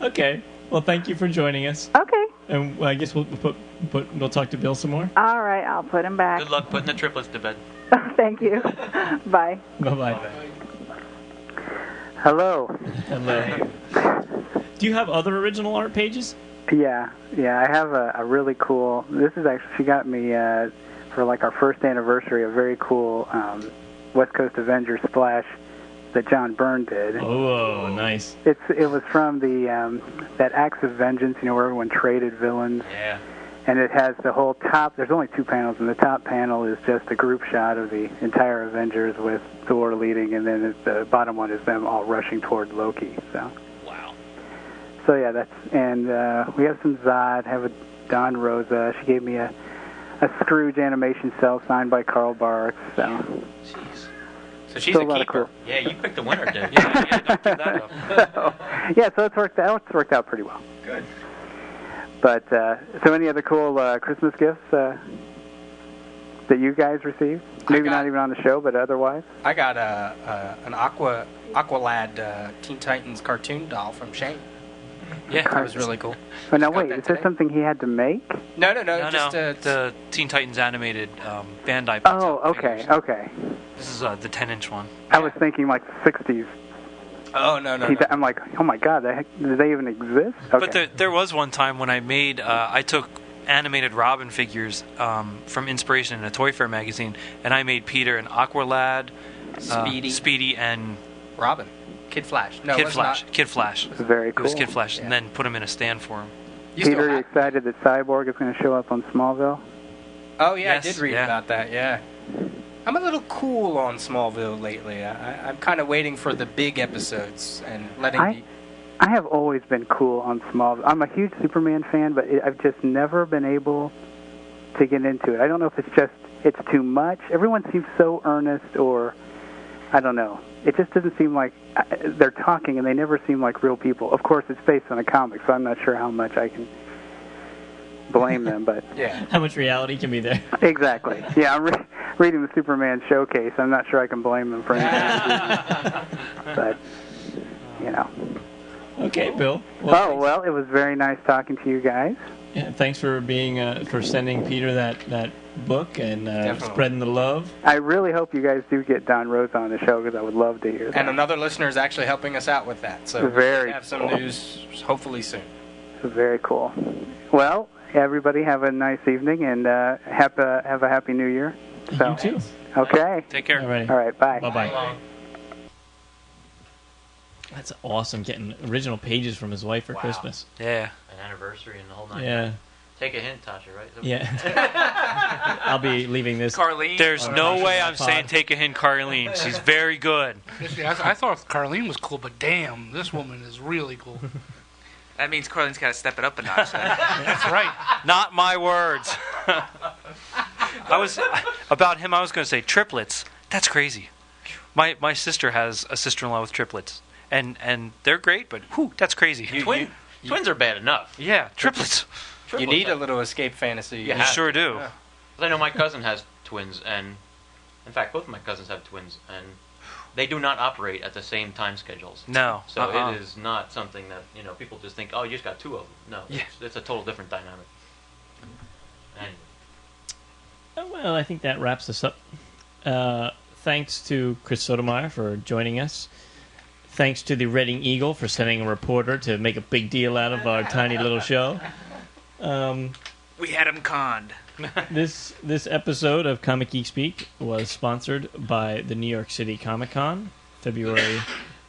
Okay. Well, thank you for joining us. Okay. And I guess we'll talk to Bill some more. All right, I'll put him back. Good luck putting the triplets to bed. Thank you. Bye. Bye-bye. Hello. Hello. Do you have other original art pages? Yeah, I have a really cool. This is actually, she got me for like our first anniversary, a very cool West Coast Avengers splash that John Byrne did. Oh, nice. It was from the that Acts of Vengeance, you know, where everyone traded villains. Yeah. And it has the whole top. There's only 2 panels, and the top panel is just a group shot of the entire Avengers with Thor leading, and then the bottom one is them all rushing toward Loki. So. So yeah, we have some Zod, have a Don Rosa. She gave me a Scrooge animation cell signed by Carl Barks. So. Jeez. So she's Still a lot of keeper. cool. Yeah, you picked the winner, dude. Yeah, don't give that up. So it's worked out pretty well. Good. But so any other cool Christmas gifts that you guys received? Maybe not even on the show, but otherwise. I got an Aqualad Teen Titans cartoon doll from Shane. Yeah, that was really cool. Oh, now wait, is this something he had to make? No, just the Teen Titans animated Bandai. Oh, okay. This is the 10-inch one. I was thinking like 60s. Oh, no. I'm like, oh my God, do they even exist? Okay. But there was one time when I made, I took animated Robin figures from inspiration in a Toy Fair magazine, and I made Peter and Aqualad, Speedy, and Robin. Kid Flash. No, Kid Flash. Very cool. It was Kid Flash, and then put him in a stand for him. Peter, are you excited that Cyborg is going to show up on Smallville? Oh, yeah, Yes, I did read about that, yeah. I'm a little cool on Smallville lately. I'm kind of waiting for the big episodes and letting I have always been cool on Smallville. I'm a huge Superman fan, but I've just never been able to get into it. I don't know if it's too much. Everyone seems so earnest, or I don't know. It just doesn't seem like they're talking, and they never seem like real people. Of course, it's based on a comic, so I'm not sure how much I can blame them. But how much reality can be there? Exactly. Yeah, I'm reading the Superman showcase. I'm not sure I can blame them for anything. But you know. Okay, Bill. Well, it was very nice talking to you guys. Yeah, thanks for for sending Peter that book and spreading the love. I really hope you guys do get Don Rosa on the show, because I would love to hear that. And another listener is actually helping us out with that, so very we'll have some news hopefully soon. Very cool. Well, everybody have a nice evening, and have a happy New Year. So, you too. Okay. Take care. All right. All right. Bye. Bye. That's awesome, getting original pages from his wife for Christmas. Yeah. An anniversary and the whole night. Yeah. Take a hint, Tasha, right? Yeah. I'll be leaving this. Carlene. There's no way I'm saying take a hint, Carlene. She's very good. I thought Carlene was cool, but damn, this woman is really cool. That means Carlene's got to step it up a notch. That's right. Not my words. I was going to say triplets. That's crazy. My sister has a sister-in-law with triplets, and they're great, but that's crazy. Twins are bad enough. Yeah, triplets. You need a little escape fantasy. You sure do. Yeah. I know my cousin has twins, and in fact, both of my cousins have twins, and they do not operate at the same time schedules. No. So it is not something that people just think, oh, you just got 2 of them. No, it's a total different dynamic. Anyway. Well, I think that wraps us up. Thanks to Chris Sotomayor for joining us. Thanks to the Reading Eagle for sending a reporter to make a big deal out of our tiny little show. We had him conned. This episode of Comic Geek Speak was sponsored by the New York City Comic Con, February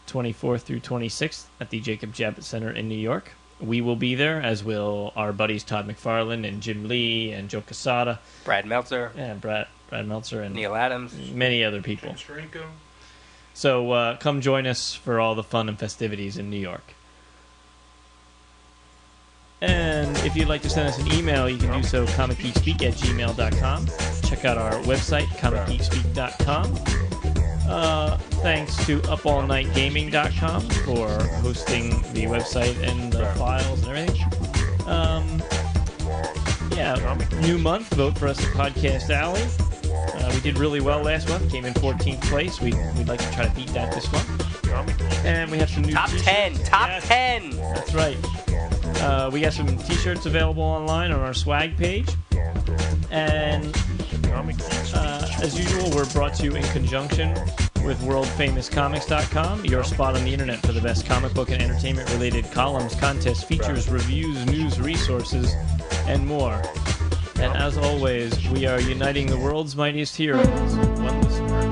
24th through 26th at the Jacob Javits Center in New York. We will be there, as will our buddies Todd McFarlane and Jim Lee and Joe Quesada. Brad Meltzer. Yeah, Brad Meltzer and Neil Adams. Many other people. So come join us for all the fun and festivities in New York. And if you'd like to send us an email, you can do so comicgeekspeak@gmail.com. Check out our website, comicgeekspeak.com. Thanks to upallnightgaming.com for hosting the website and the files and everything. New month, vote for us at Podcast Alley. We did really well last month, came in 14th place. We'd like to try to beat that this month. And we have some new Top 10! Top 10! That's right. We got some t-shirts available online on our swag page. And as usual, we're brought to you in conjunction with worldfamouscomics.com, your spot on the internet for the best comic book and entertainment-related columns, contests, features, reviews, news, resources, and more. And as always, we are uniting the world's mightiest heroes, one listener